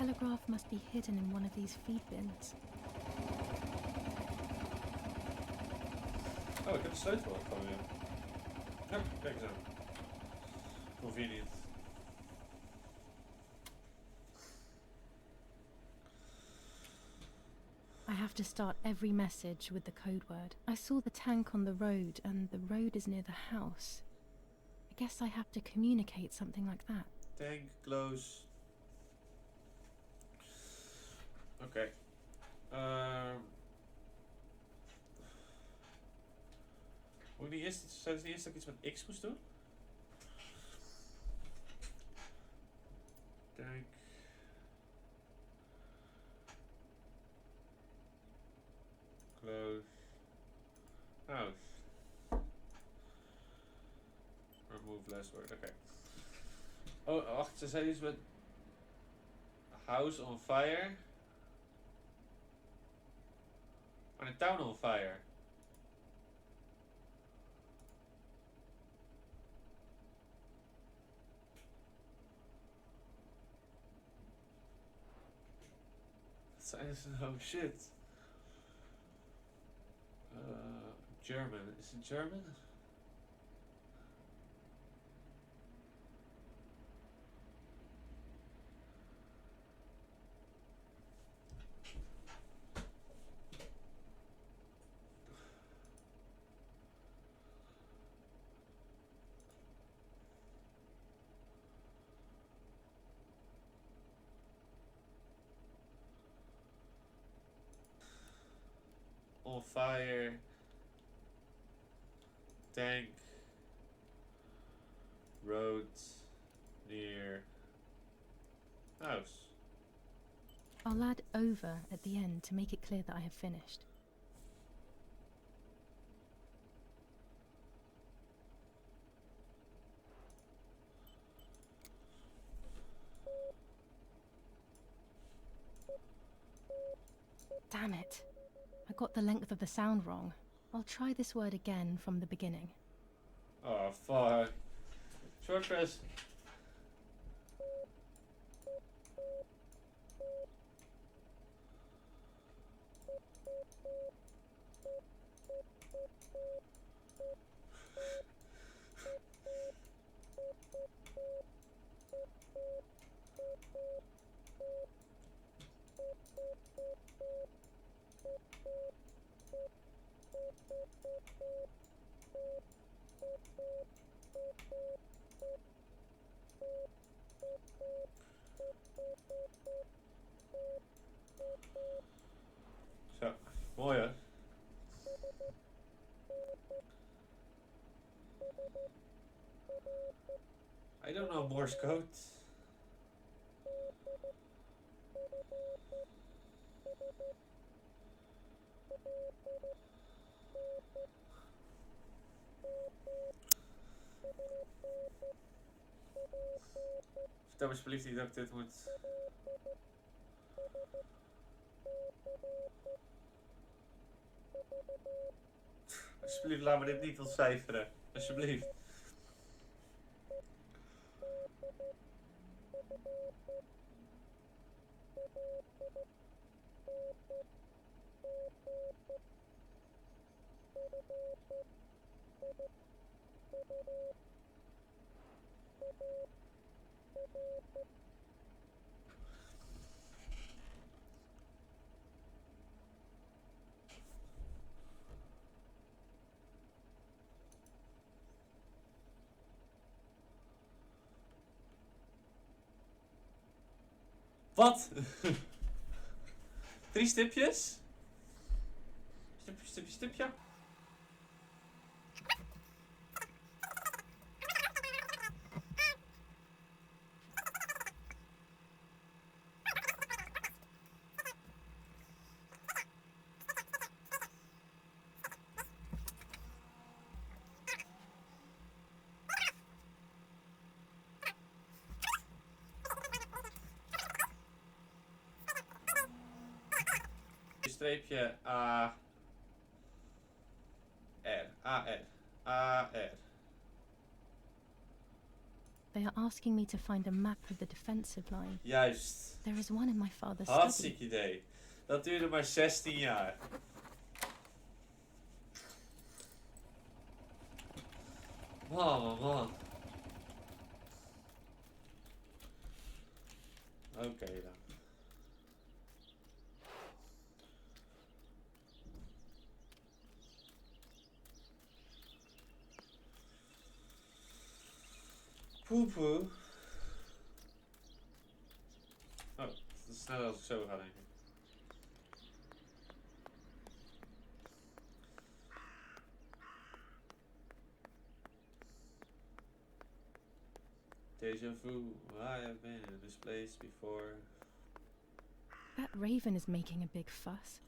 telegraph must be hidden in one of these feed bins. Oh, ik heb de sleutel ook gewoon weer. Ja, kijk eens aan. Convenient. I have to start every message with the code word. I saw the tank on the road, and the road is near the house. I guess I have to communicate something like that. Tank, close. Oké. Moet ik niet eerst, zei het niet eerst dat ik iets met X moest doen? Tank. Close. House. Remove last word, oké. Oh, wacht, ze zei iets met house on fire. Oh, een town on fire. Wat zijn ze nou? Shit. German. Is it German? On fire. Tank. Road. Near. House. I'll add over at the end to make it clear that I have finished. Damn it. I got the length of the sound wrong. I'll try this word again from the beginning. Oh, fuck. Short press. Zo, mooi hoor. I don't know Morse code. Vertel me alsjeblieft niet dat ik dit moet. Alsjeblieft, laat me dit niet ontcijferen. Alsjeblieft. Wat? 3 stipjes? Stipje, stipje, stipje. Streepje A R A R A R They are asking me to find a map of the defensive line. Juist. There is one in my father's study. Hartstikke idee. Dat duurde maar 16 jaar. Man. Oké dan. Poepoe. Oh, dat is sneller als ik zo ga, denk ik. Deja vu. I have been in this place before. That raven is making a big fuss.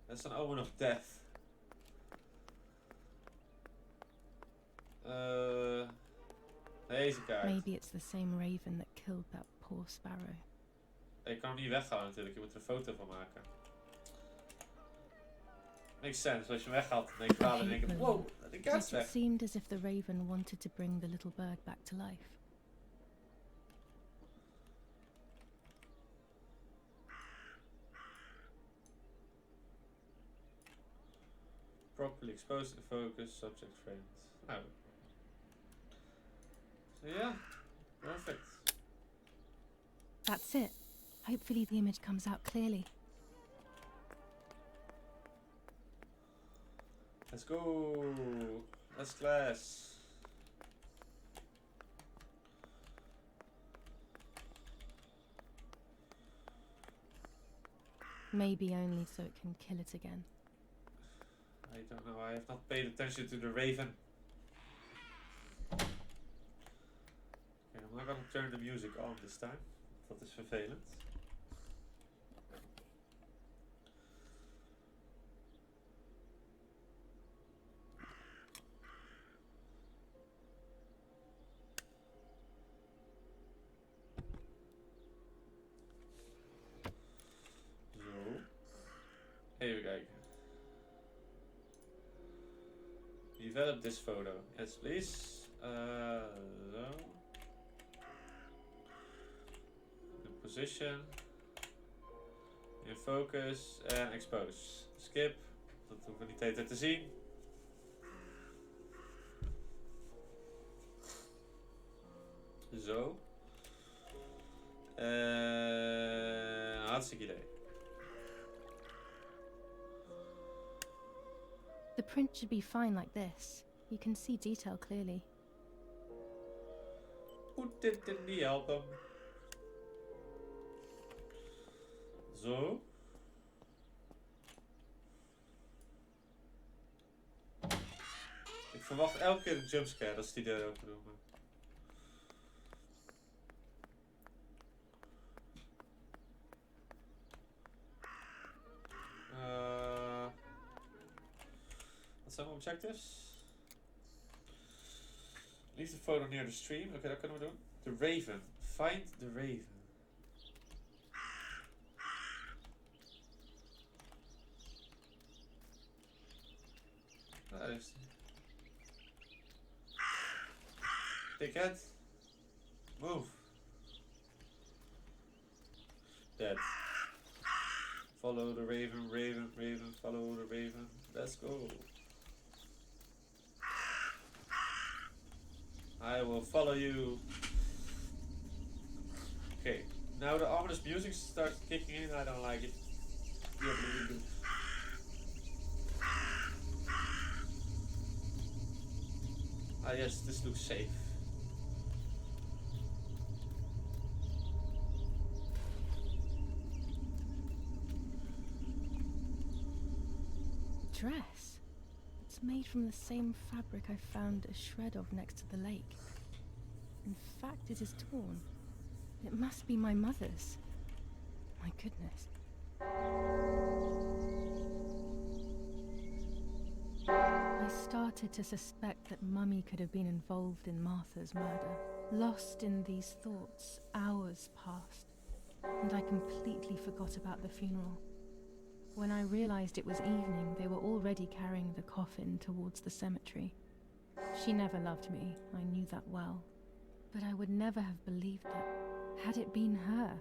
That's an omen of death. Deze kaart. Maybe it's the same raven that killed that poor sparrow. Ik kan hem niet weghalen natuurlijk, je moet er een foto van maken. Makes sense, als je hem weghaalt, dan denk je vader en denk je, wow, de kaart is Yet it weg. seemed as if the raven wanted to bring the little bird back to life. Properly exposed to focus, subject framed. Oh. So yeah, perfect. That's it. Hopefully the image comes out clearly. Let's go. Let's class. Maybe only so it can kill it again. I don't know, I have not paid attention to the raven. Okay, I'm not gonna turn the music on this time. Dat is vervelend. Zo. Even kijken. Develop this photo. Yes, please. So. The position. In focus en expose. Skip. Dat hoeven we niet de hele tijd te zien. Zo. Hartstikke idee. The print should be fine like this. You can see detail clearly. Put it in the album. Zo. Ik verwacht elke keer een jumpscare als die deur open doen. Wat zijn objectives? Leave the photo near the stream. Oké, dat kunnen we doen. The raven. Find the raven. Daar is die. Ticket. Move. Dead. Follow the raven, raven, follow the raven. Let's go. I will follow you. Okay, now the ominous music starts kicking in. I don't like it. Ah yes, this looks safe. Dress? It's made from the same fabric I found a shred of next to the lake. In fact, it is torn. It must be my mother's. My goodness. I started to suspect that Mummy could have been involved in Martha's murder. Lost in these thoughts, hours passed, and I completely forgot about the funeral. When I realized it was evening, they were already carrying the coffin towards the cemetery. She never loved me, I knew that well. But I would never have believed that, had it been her.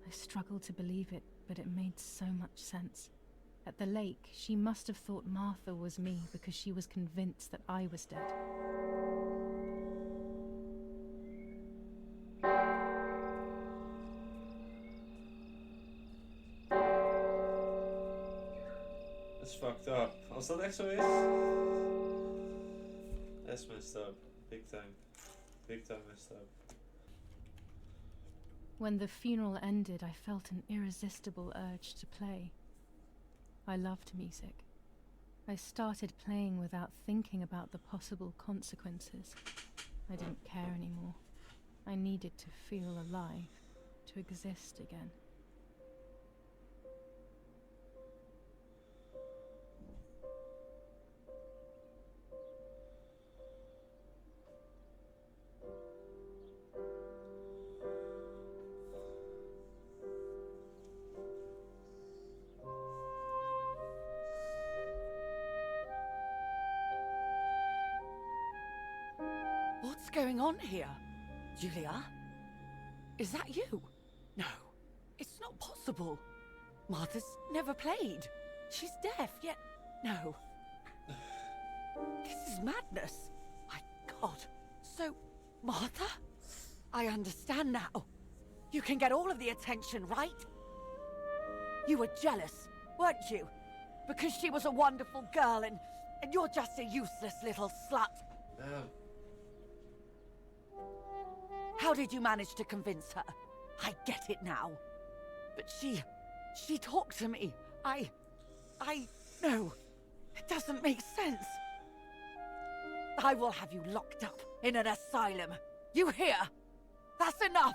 I struggled to believe it, but it made so much sense. At the lake, she must have thought Martha was me because she was convinced that I was dead. That's fucked up. Als dat echt zo is... That's messed up. Big time. Big time messed up. When the funeral ended, I felt an irresistible urge to play. I loved music. I started playing without thinking about the possible consequences. I didn't care anymore. I needed to feel alive, to exist again. What's going on here? Julia? Is that you? No, it's not possible. Martha's never played. She's deaf, yet... No. This is madness. My God. So, Martha? I understand now. You can get all of the attention, right? You were jealous, weren't you? Because she was a wonderful girl and you're just a useless little slut. No. How did you manage to convince her? I get it now. But she talked to me. No, it doesn't make sense. I will have you locked up in an asylum. You hear? That's enough.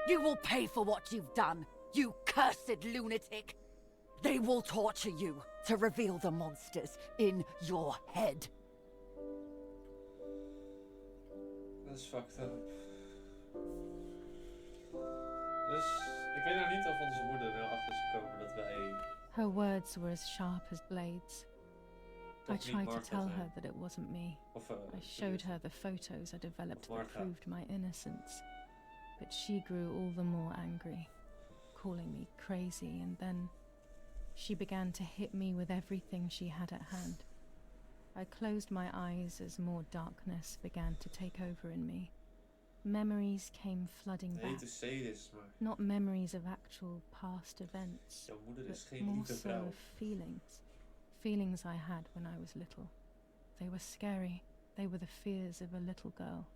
You will pay for what you've done, you cursed lunatic. They will torture you to reveal the monsters in your head. Dat is fucked up. Dus ik weet nou niet of onze moeder er achter is gekomen dat wij... Her words were as sharp as blades. I tried to tell her that it wasn't me. I showed her the photos I developed that proved my innocence. But she grew all the more angry, calling me crazy, and then she began to hit me with everything she had at hand. I closed my eyes as more darkness began to take over in me. Memories came flooding back. I hate to say this, maar... Not memories of actual past events, Jouw moeder is but geen more lieve so vrouw. of feelings. Feelings I had when I was little. They were scary. They were the fears of a little girl.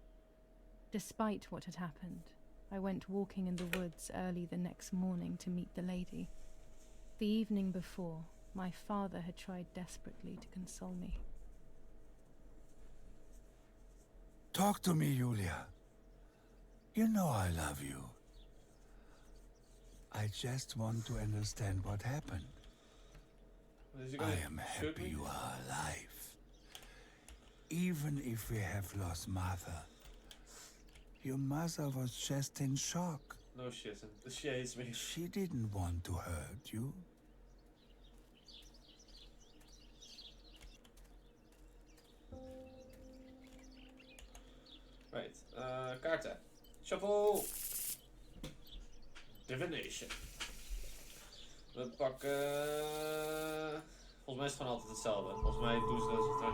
Despite what had happened, I went walking in the woods early the next morning to meet the lady. The evening before, my father had tried desperately to console me. Talk to me, Julia. You know I love you. I just want to understand what happened. I am happy you are alive. Even if we have lost Martha. Your mother was just in shock. No, she isn't. She hates me. She didn't want to hurt you. Right, kaarten. Shuffle. Divination. We pakken... Volgens mij is het gewoon altijd hetzelfde. Volgens mij doen ze dat als het er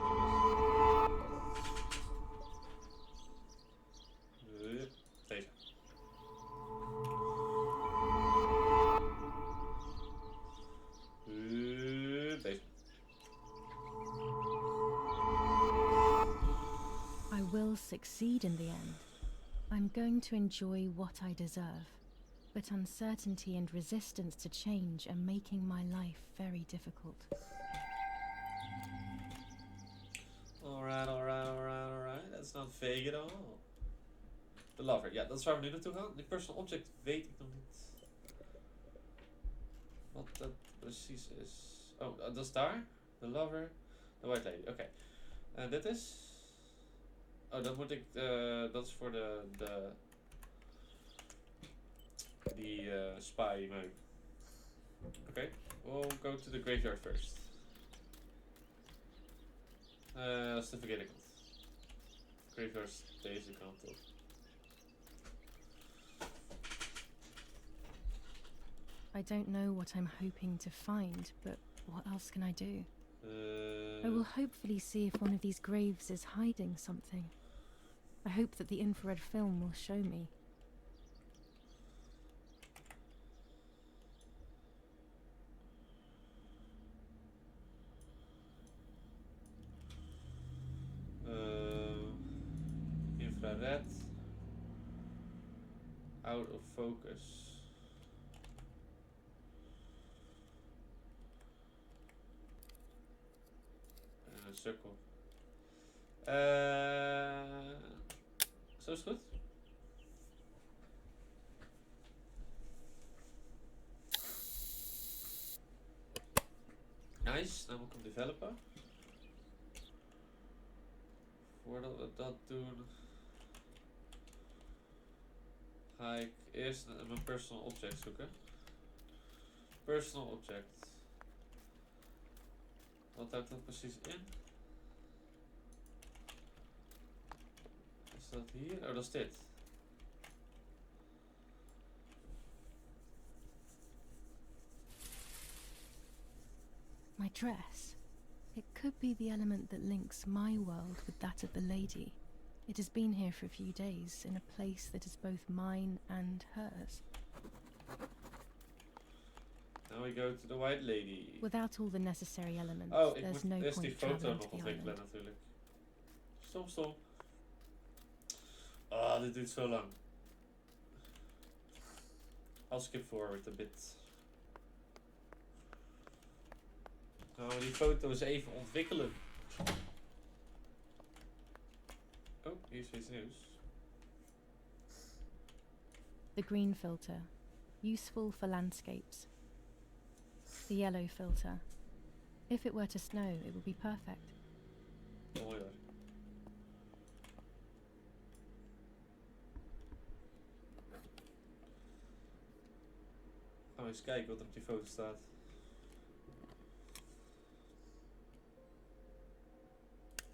is. Deze. Deze. I will succeed in the end. I'm going to enjoy what I deserve. But uncertainty and resistance to change are making my life very difficult. Alright. That's not vague at all. The lover. Ja, dat is waar we nu naartoe gaan. Die personal object weet ik nog niet. Wat dat precies is. Oh, dat is daar. The lover. The white lady. Oké. En dit is... Oh, dat moet ik... dat is voor die spy mode. Okay, we'll go to the graveyard first. Dat is de verkeerde kant. graveyard deze kant op. I don't know what I'm hoping to find, but what else can I do? I will hopefully see if one of these graves is hiding something. I hope that the infrared film will show me. Infrared. Out of focus. Een sukkel. Zo is het goed. Nice, dan moet ik hem developen. Voordat we dat doen, ga ik eerst mijn personal object zoeken. Personal object. Wat houdt dat precies in? Is dat hier? Oh, dat is dit. My dress. It could be the element that links my world with that of the lady. It has been here for a few days, in a place that is both mine and hers. Now we go to the white lady. Without all the necessary elements, Oh, ik there's moet no eerst die point foto traveling nog to the ontwikkelen island. natuurlijk. Stom. Ah, dit duurt zo lang. I'll skip forward a bit. Nou, die foto's even ontwikkelen. Oh, hier is iets nieuws. The green filter, useful for landscapes. The yellow filter. If it were to snow, it would be perfect. Mooi hoor. Gaan we eens kijken wat er op die foto staat.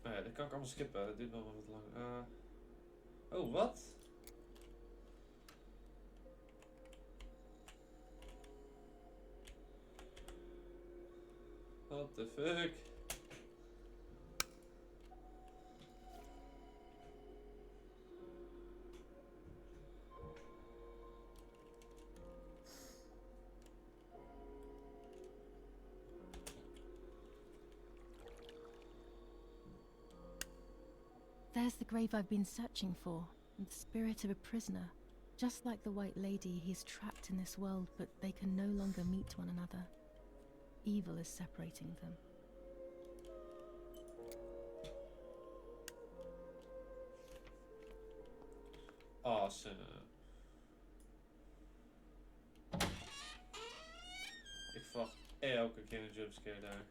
Nou ja, dat kan ik allemaal skippen. Dat duurt nog wel wat lang. Oh, wat? What the fuck? There's the grave I've been searching for, and the spirit of a prisoner. Just like the White Lady, he is trapped in this world, but they can no longer meet one another. Evil is separating them. Awesome. Ik verwacht elke keer een jumpscare daar.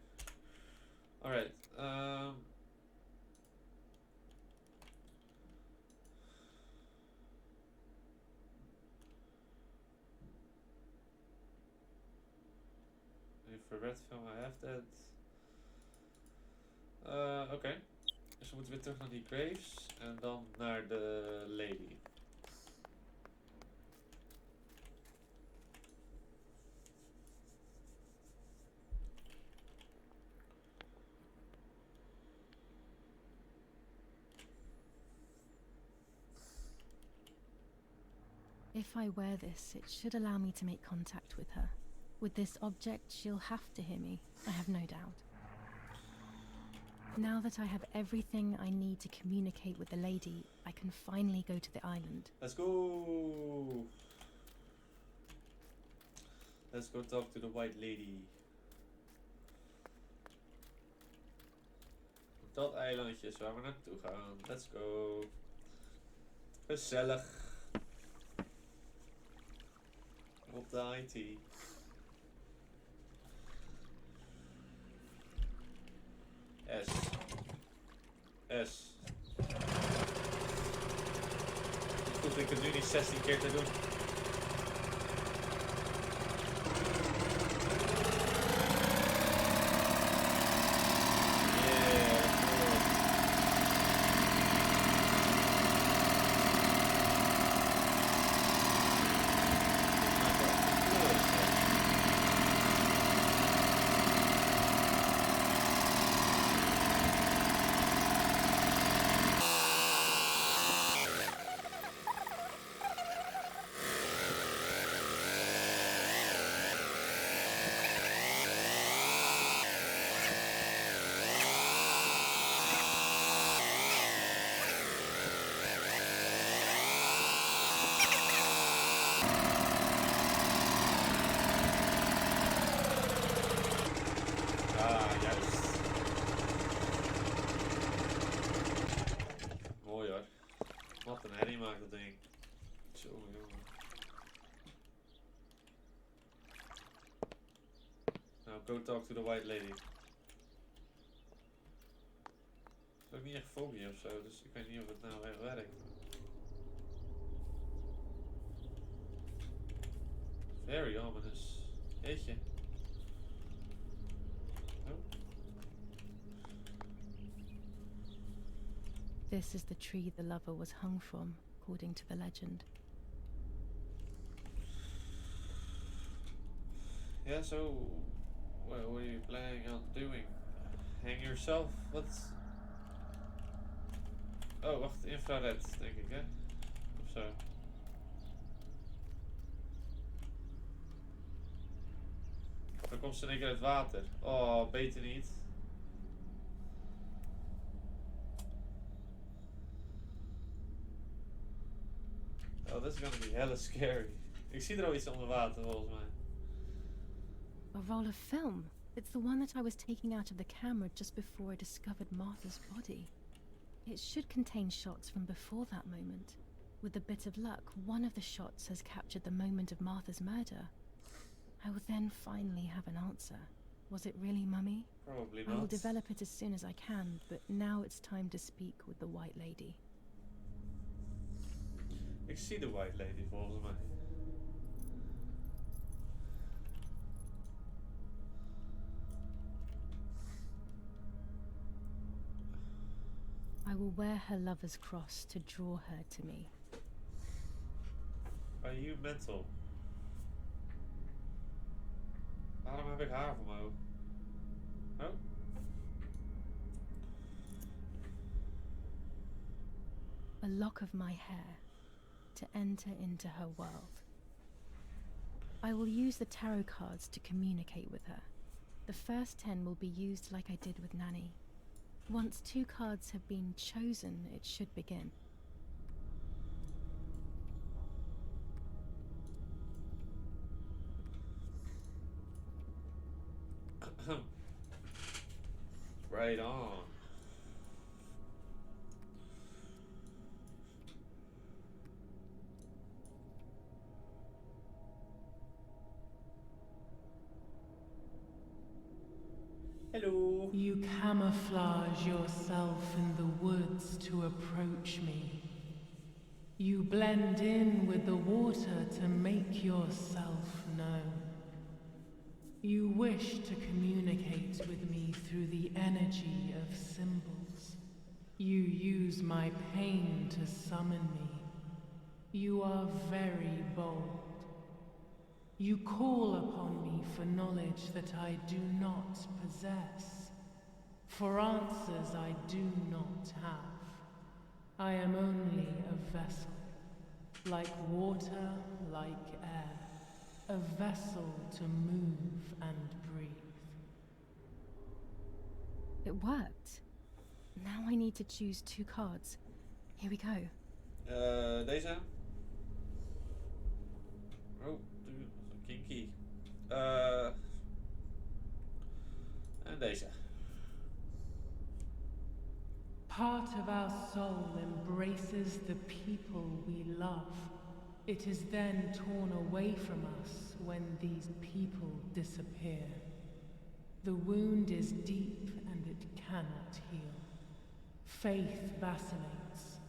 Alright. Infrared film, I have that. Oké. Dus we moeten weer terug naar die graves en dan naar de lady. If I wear this, it should allow me to make contact with her. With this object, she'll have to hear me, I have no doubt. Now that I have everything I need to communicate with the lady, I can finally go to the island. Let's go! Let's go talk to the white lady. Dat eilandje is waar we naartoe gaan. Let's go. Gezellig. Op de IT. S. Ik hoef ik het nu niet 16 keer te doen. gemaakt, dat ding. Zo, jongen. Nou, go talk to the white lady. Het is ook niet echt fobie of zo, dus ik weet niet of het nou echt werkt. Very ominous. Jeetje. Oh. This is the tree the lover was hung from, according to the legend. Yeah, so what are you planning on doing? Hang yourself? What's... Oh, wacht, infrared denk ik, hè? Of zo. Dan komt ze in één keer uit water. Oh, beter niet. Oh, this is gonna be hella scary. Ik zie er al iets onder water, volgens mij. A roll of film. It's the one that I was taking out of the camera just before I discovered Martha's body. It should contain shots from before that moment. With a bit of luck, one of the shots has captured the moment of Martha's murder. I will then finally have an answer. Was it really Mummy? Probably I will not. develop it as soon as I can, but now it's time to speak with the White Lady. Ik zie de white lady, volgens mij. I will wear her lover's cross to draw her to me. Are you mental? Waarom heb ik haar voor mijn ogen? Oh? A lock of my hair to enter into her world. I will use the tarot cards to communicate with her. The first 10 will be used like I did with Nanny. Once 2 cards have been chosen, it should begin. Right on. Hello. You camouflage yourself in the woods to approach me. You blend in with the water to make yourself known. You wish to communicate with me through the energy of symbols. You use my pain to summon me. You are very bold. You call upon me for knowledge that I do not possess, for answers I do not have. I am only a vessel, like water, like air, a vessel to move and breathe. It worked. Now I need to choose 2 cards. Here we go. Deze. Oh, kinky. En deze. Part of our soul embraces the people we love. It is then torn away from us when these people disappear. The wound is deep and it cannot heal. Faith vacillates.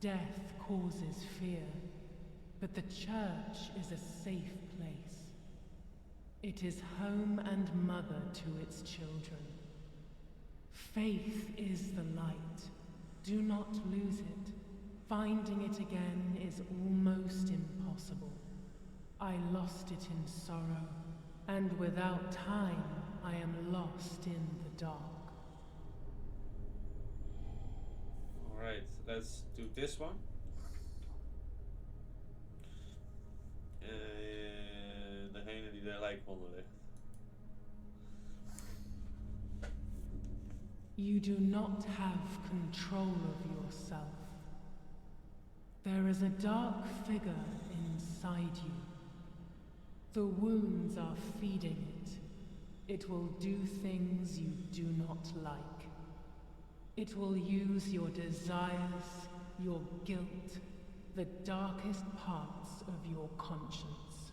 Death causes fear. But the church is a safe place. It is home and mother to its children. Faith is the light. Do not lose it. Finding it again is almost impossible. I lost it in sorrow, and without time, I am lost in the dark. Alright, let's do this one. Degene die er lijk onder ligt. You do not have control of yourself. There is a dark figure inside you. The wounds are feeding it. It will do things you do not like. It will use your desires, your guilt, the darkest parts of your conscience.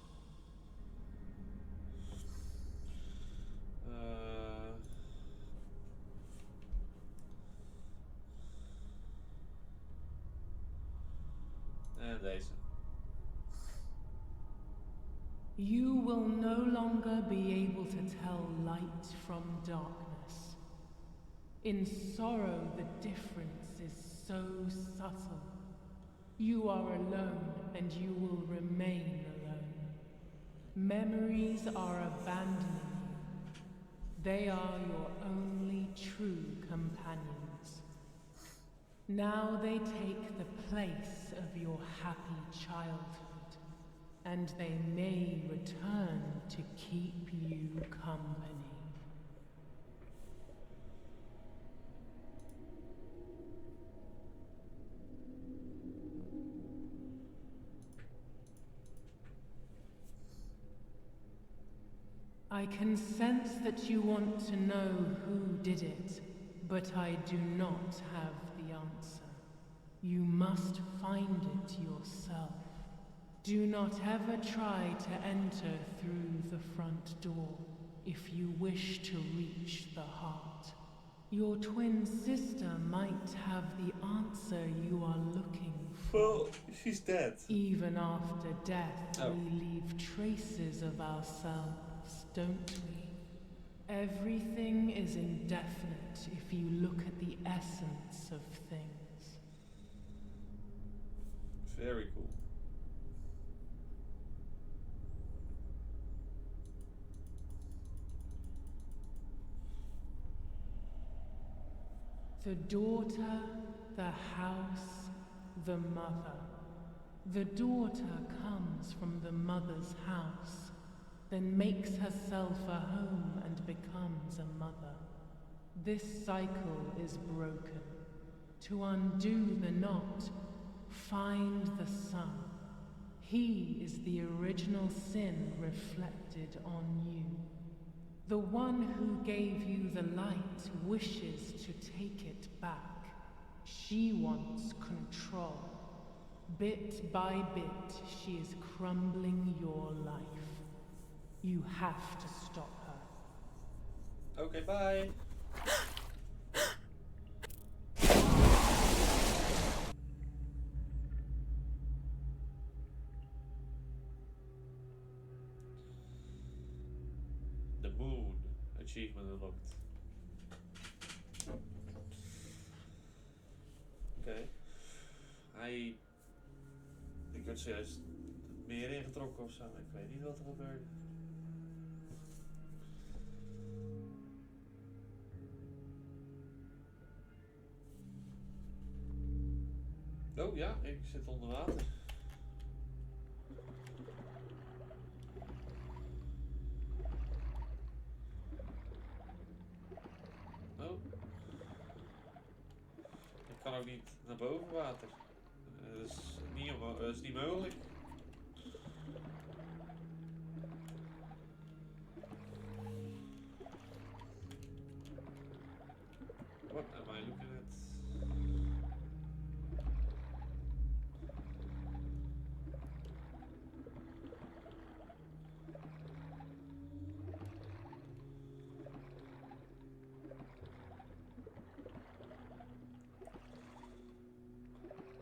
En deze. You will no longer be able to tell light from darkness. In sorrow, the difference is so subtle. You are alone, and you will remain alone. Memories are abandoning you. They are your only true companions. Now they take the place of your happy childhood, and they may return to keep you company. I can sense that you want to know who did it, but I do not have the answer. You must find it yourself. Do not ever try to enter through the front door if you wish to reach the heart. Your twin sister might have the answer you are looking for. Well, she's dead. Even after death, we leave traces of ourselves, don't we? Everything is indefinite if you look at the essence of things. Very cool. The daughter, the house, the mother. The daughter comes from the mother's house, then makes herself a home and becomes a mother. This cycle is broken. To undo the knot, find the sun. He is the original sin reflected on you. The one who gave you the light wishes to take it back. She wants control. Bit by bit, she is crumbling your life. You have to stop her. Okay, bye. The moon achievement unlocked. Oké. Ik werd zojuist meer ingetrokken of zo, maar ik weet niet wat er gebeurde. Oh ja, ik zit onder water. Oh. Ik kan ook niet naar boven water. Dat is niet mogelijk. What am I looking at?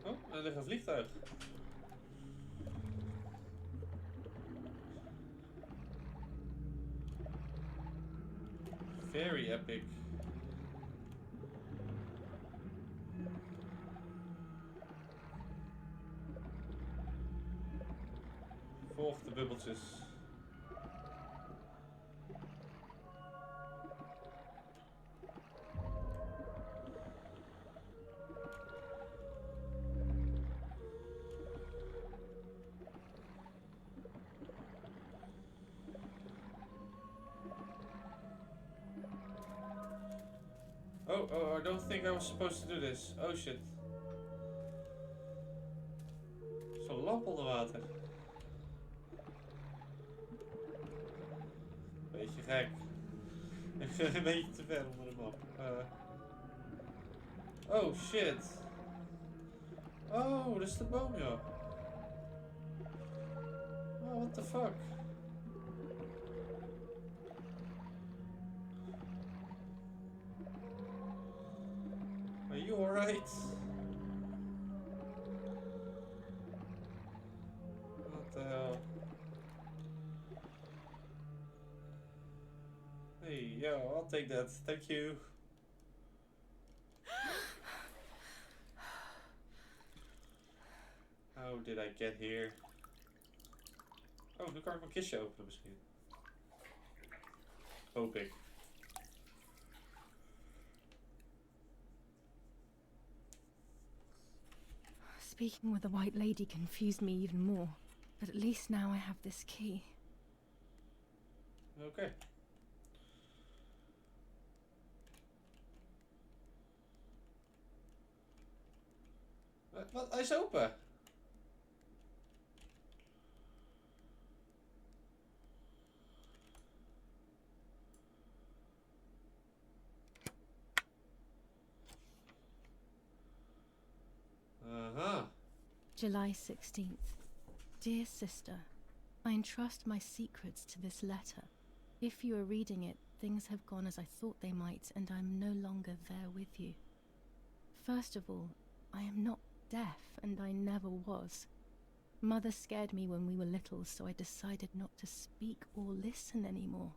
Oh, er ligt een vliegtuig. Very epic. Volg de bubbeltjes. Oh, I don't think I was supposed to do this. Oh shit. Zo'n lamp onder water. Beetje gek. Ik vind een beetje te ver onder de map. Oh shit. Oh, dat is de boom, joh. What the fuck? Are you alright? What the hell? Hey, yeah, I'll take that. Thank you. How did I get here? Oh, nu kan ik mijn kistje openen misschien. Hoop ik. Speaking with the white lady confused me even more, but at least now I have this key. Okay. Wat? Hij is open. July 16th. Dear sister, I entrust my secrets to this letter. If you are reading it, things have gone as I thought they might, and I'm no longer there with you. First of all, I am not deaf, and I never was. Mother scared me when we were little, so I decided not to speak or listen anymore.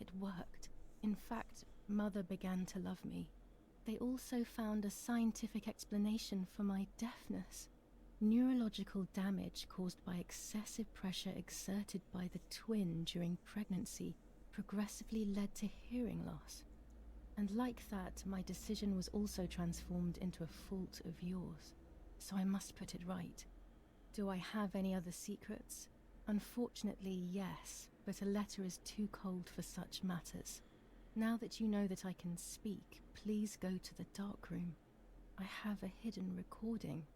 It worked. In fact, Mother began to love me. They also found a scientific explanation for my deafness. Neurological damage caused by excessive pressure exerted by the twin during pregnancy progressively led to hearing loss. And like that, my decision was also transformed into a fault of yours. So I must put it right. Do I have any other secrets? Unfortunately, yes, but a letter is too cold for such matters. Now that you know that I can speak, please go to the dark room. I have a hidden recording.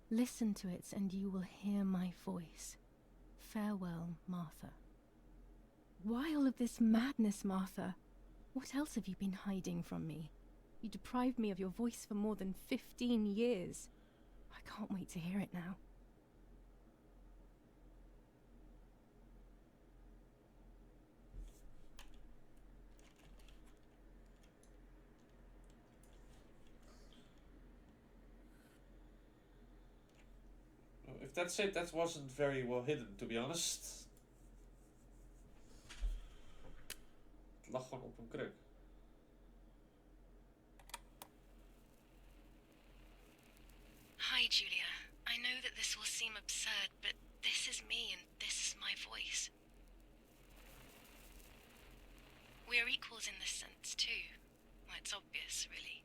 Listen to it and you will hear my voice. Farewell, Martha. Why all of this madness, Martha? What else have you been hiding from me? You deprived me of your voice for more than 15 years. I can't wait to hear it now. If that's it, that wasn't very well hidden, to be honest. Het lag gewoon op een kruk. Hi, Julia. I know that this will seem absurd, but this is me and this is my voice. We are equals in this sense, too. Well, it's obvious, really.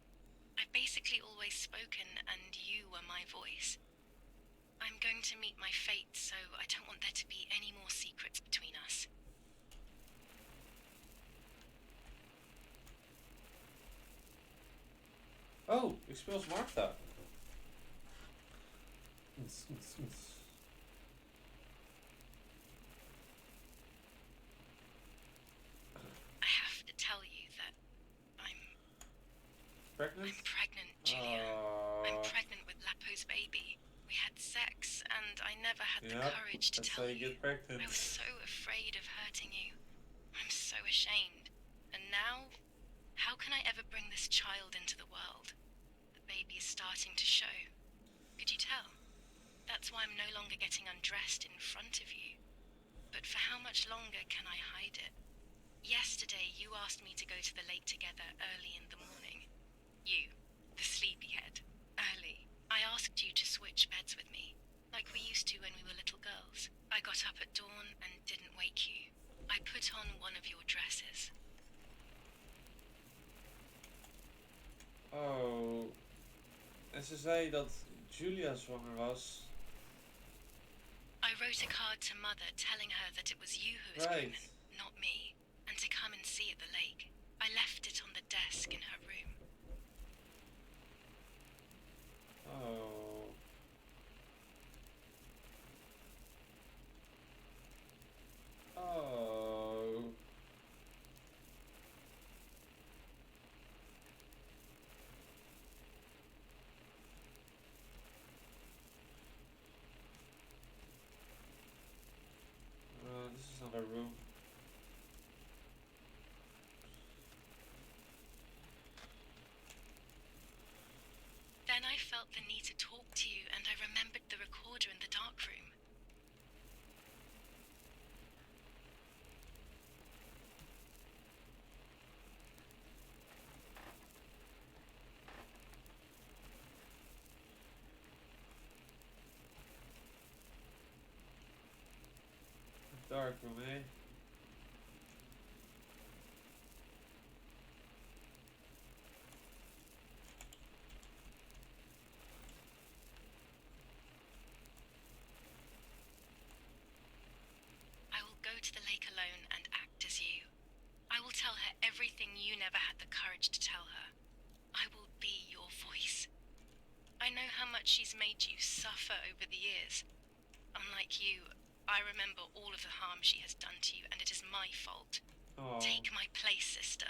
I've basically always spoken, and you were my voice. I'm going to meet my fate, so I don't want there to be any more secrets between us. Oh, ik speel als Martha. I have to tell you that Pregnant? I'm pregnant, Julia. I'm pregnant with Lapo's baby. We had sex, and I never had the courage to tell you. I was so afraid of hurting you. I'm so ashamed. And now, how can I ever bring this child into the world? The baby is starting to show. Could you tell? That's why I'm no longer getting undressed in front of you. But for how much longer can I hide it? Yesterday, you asked me to go to the lake together early in the morning. You, the sleepyhead, early. I asked you to switch beds with me, like we used to when we were little girls. I got up at dawn and didn't wake you. I put on one of your dresses. Oh. En ze zei dat Julia zwanger was. I wrote a card to Mother telling her that it was you who was pregnant, not me, and to come and see at the lake. I left it on the desk in her room. Oh. Oh. the need to talk to you, and I remembered the recorder in the dark room. Dark room, eh? I will go to the lake alone and act as you. I will tell her everything you never had the courage to tell her. I will be your voice. I know how much she's made you suffer over the years. Unlike you, I remember all of the harm she has done to you, and it is my fault. Oh. Take my place, sister.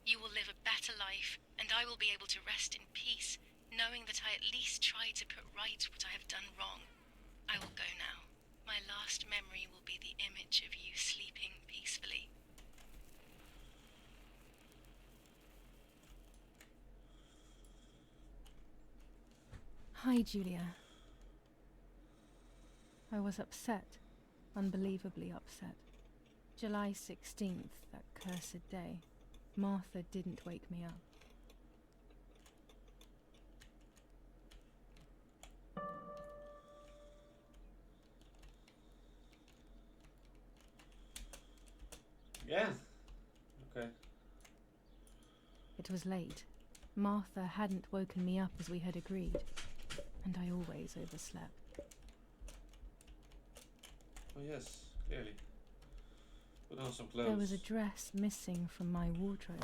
You will live a better life, and I will be able to rest in peace, knowing that I at least tried to put right what I have done wrong. I will go now. My last memory will be the image of you sleeping peacefully. Hi, Julia. I was upset, unbelievably upset. July 16th, that cursed day. Martha didn't wake me up. Yeah. Okay. It was late. Martha hadn't woken me up as we had agreed, and I always overslept. Oh yes, clearly. Put on some clothes. There was a dress missing from my wardrobe.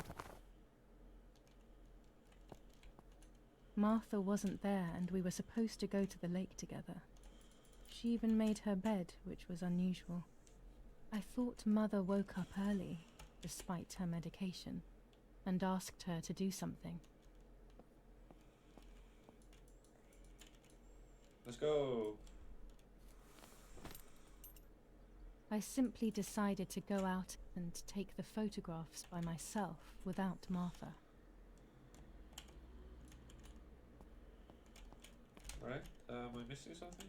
Martha wasn't there, and we were supposed to go to the lake together. She even made her bed, which was unusual. I thought Mother woke up early, despite her medication, and asked her to do something. Let's go. I simply decided to go out and take the photographs by myself without Martha. Alright, am I missing something?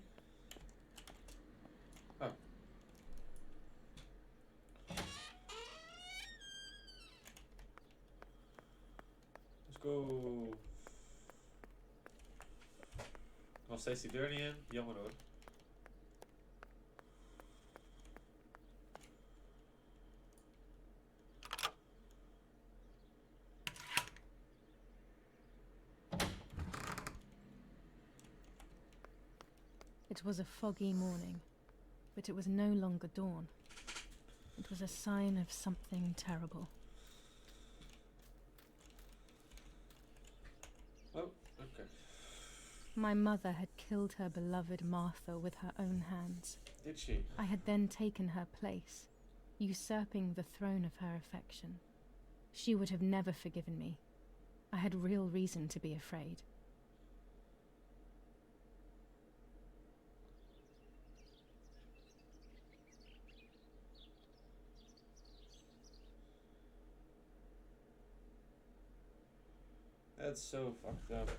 Oh. Let's go. Nog steeds die deur niet in. Jammer hoor. It was a foggy morning, but it was no longer dawn. It was a sign of something terrible. Oh, okay. My mother had killed her beloved Martha with her own hands. Did she? I had then taken her place, usurping the throne of her affection. She would have never forgiven me. I had real reason to be afraid. That's so fucked up.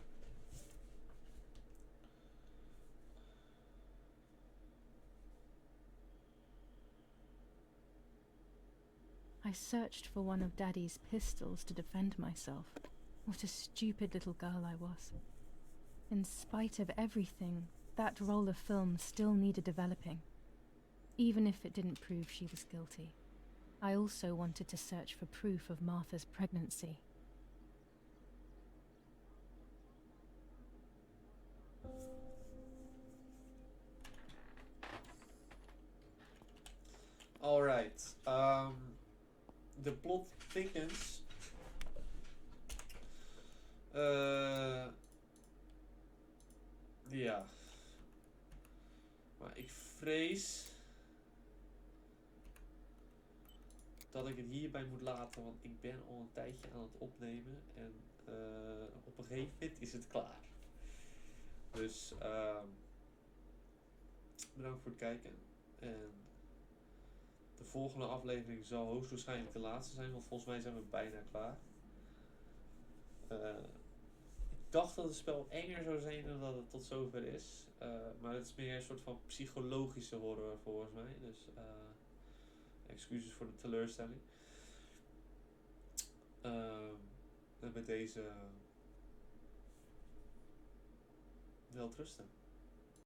I searched for one of Daddy's pistols to defend myself. What a stupid little girl I was. In spite of everything, that roll of film still needed developing. Even if it didn't prove she was guilty. I also wanted to search for proof of Martha's pregnancy. Alright, the plot thickens. Ja. Maar ik vrees dat ik het hierbij moet laten, want ik ben al een tijdje aan het opnemen en op een gegeven moment is het klaar. Dus bedankt voor het kijken en de volgende aflevering zal hoogstwaarschijnlijk de laatste zijn, want volgens mij zijn we bijna klaar. Ik dacht dat dat het spel enger zou zijn dan dat het tot zover is. Maar het is meer een soort van psychologische horror volgens mij. Dus excuses voor de teleurstelling. En met deze welterusten.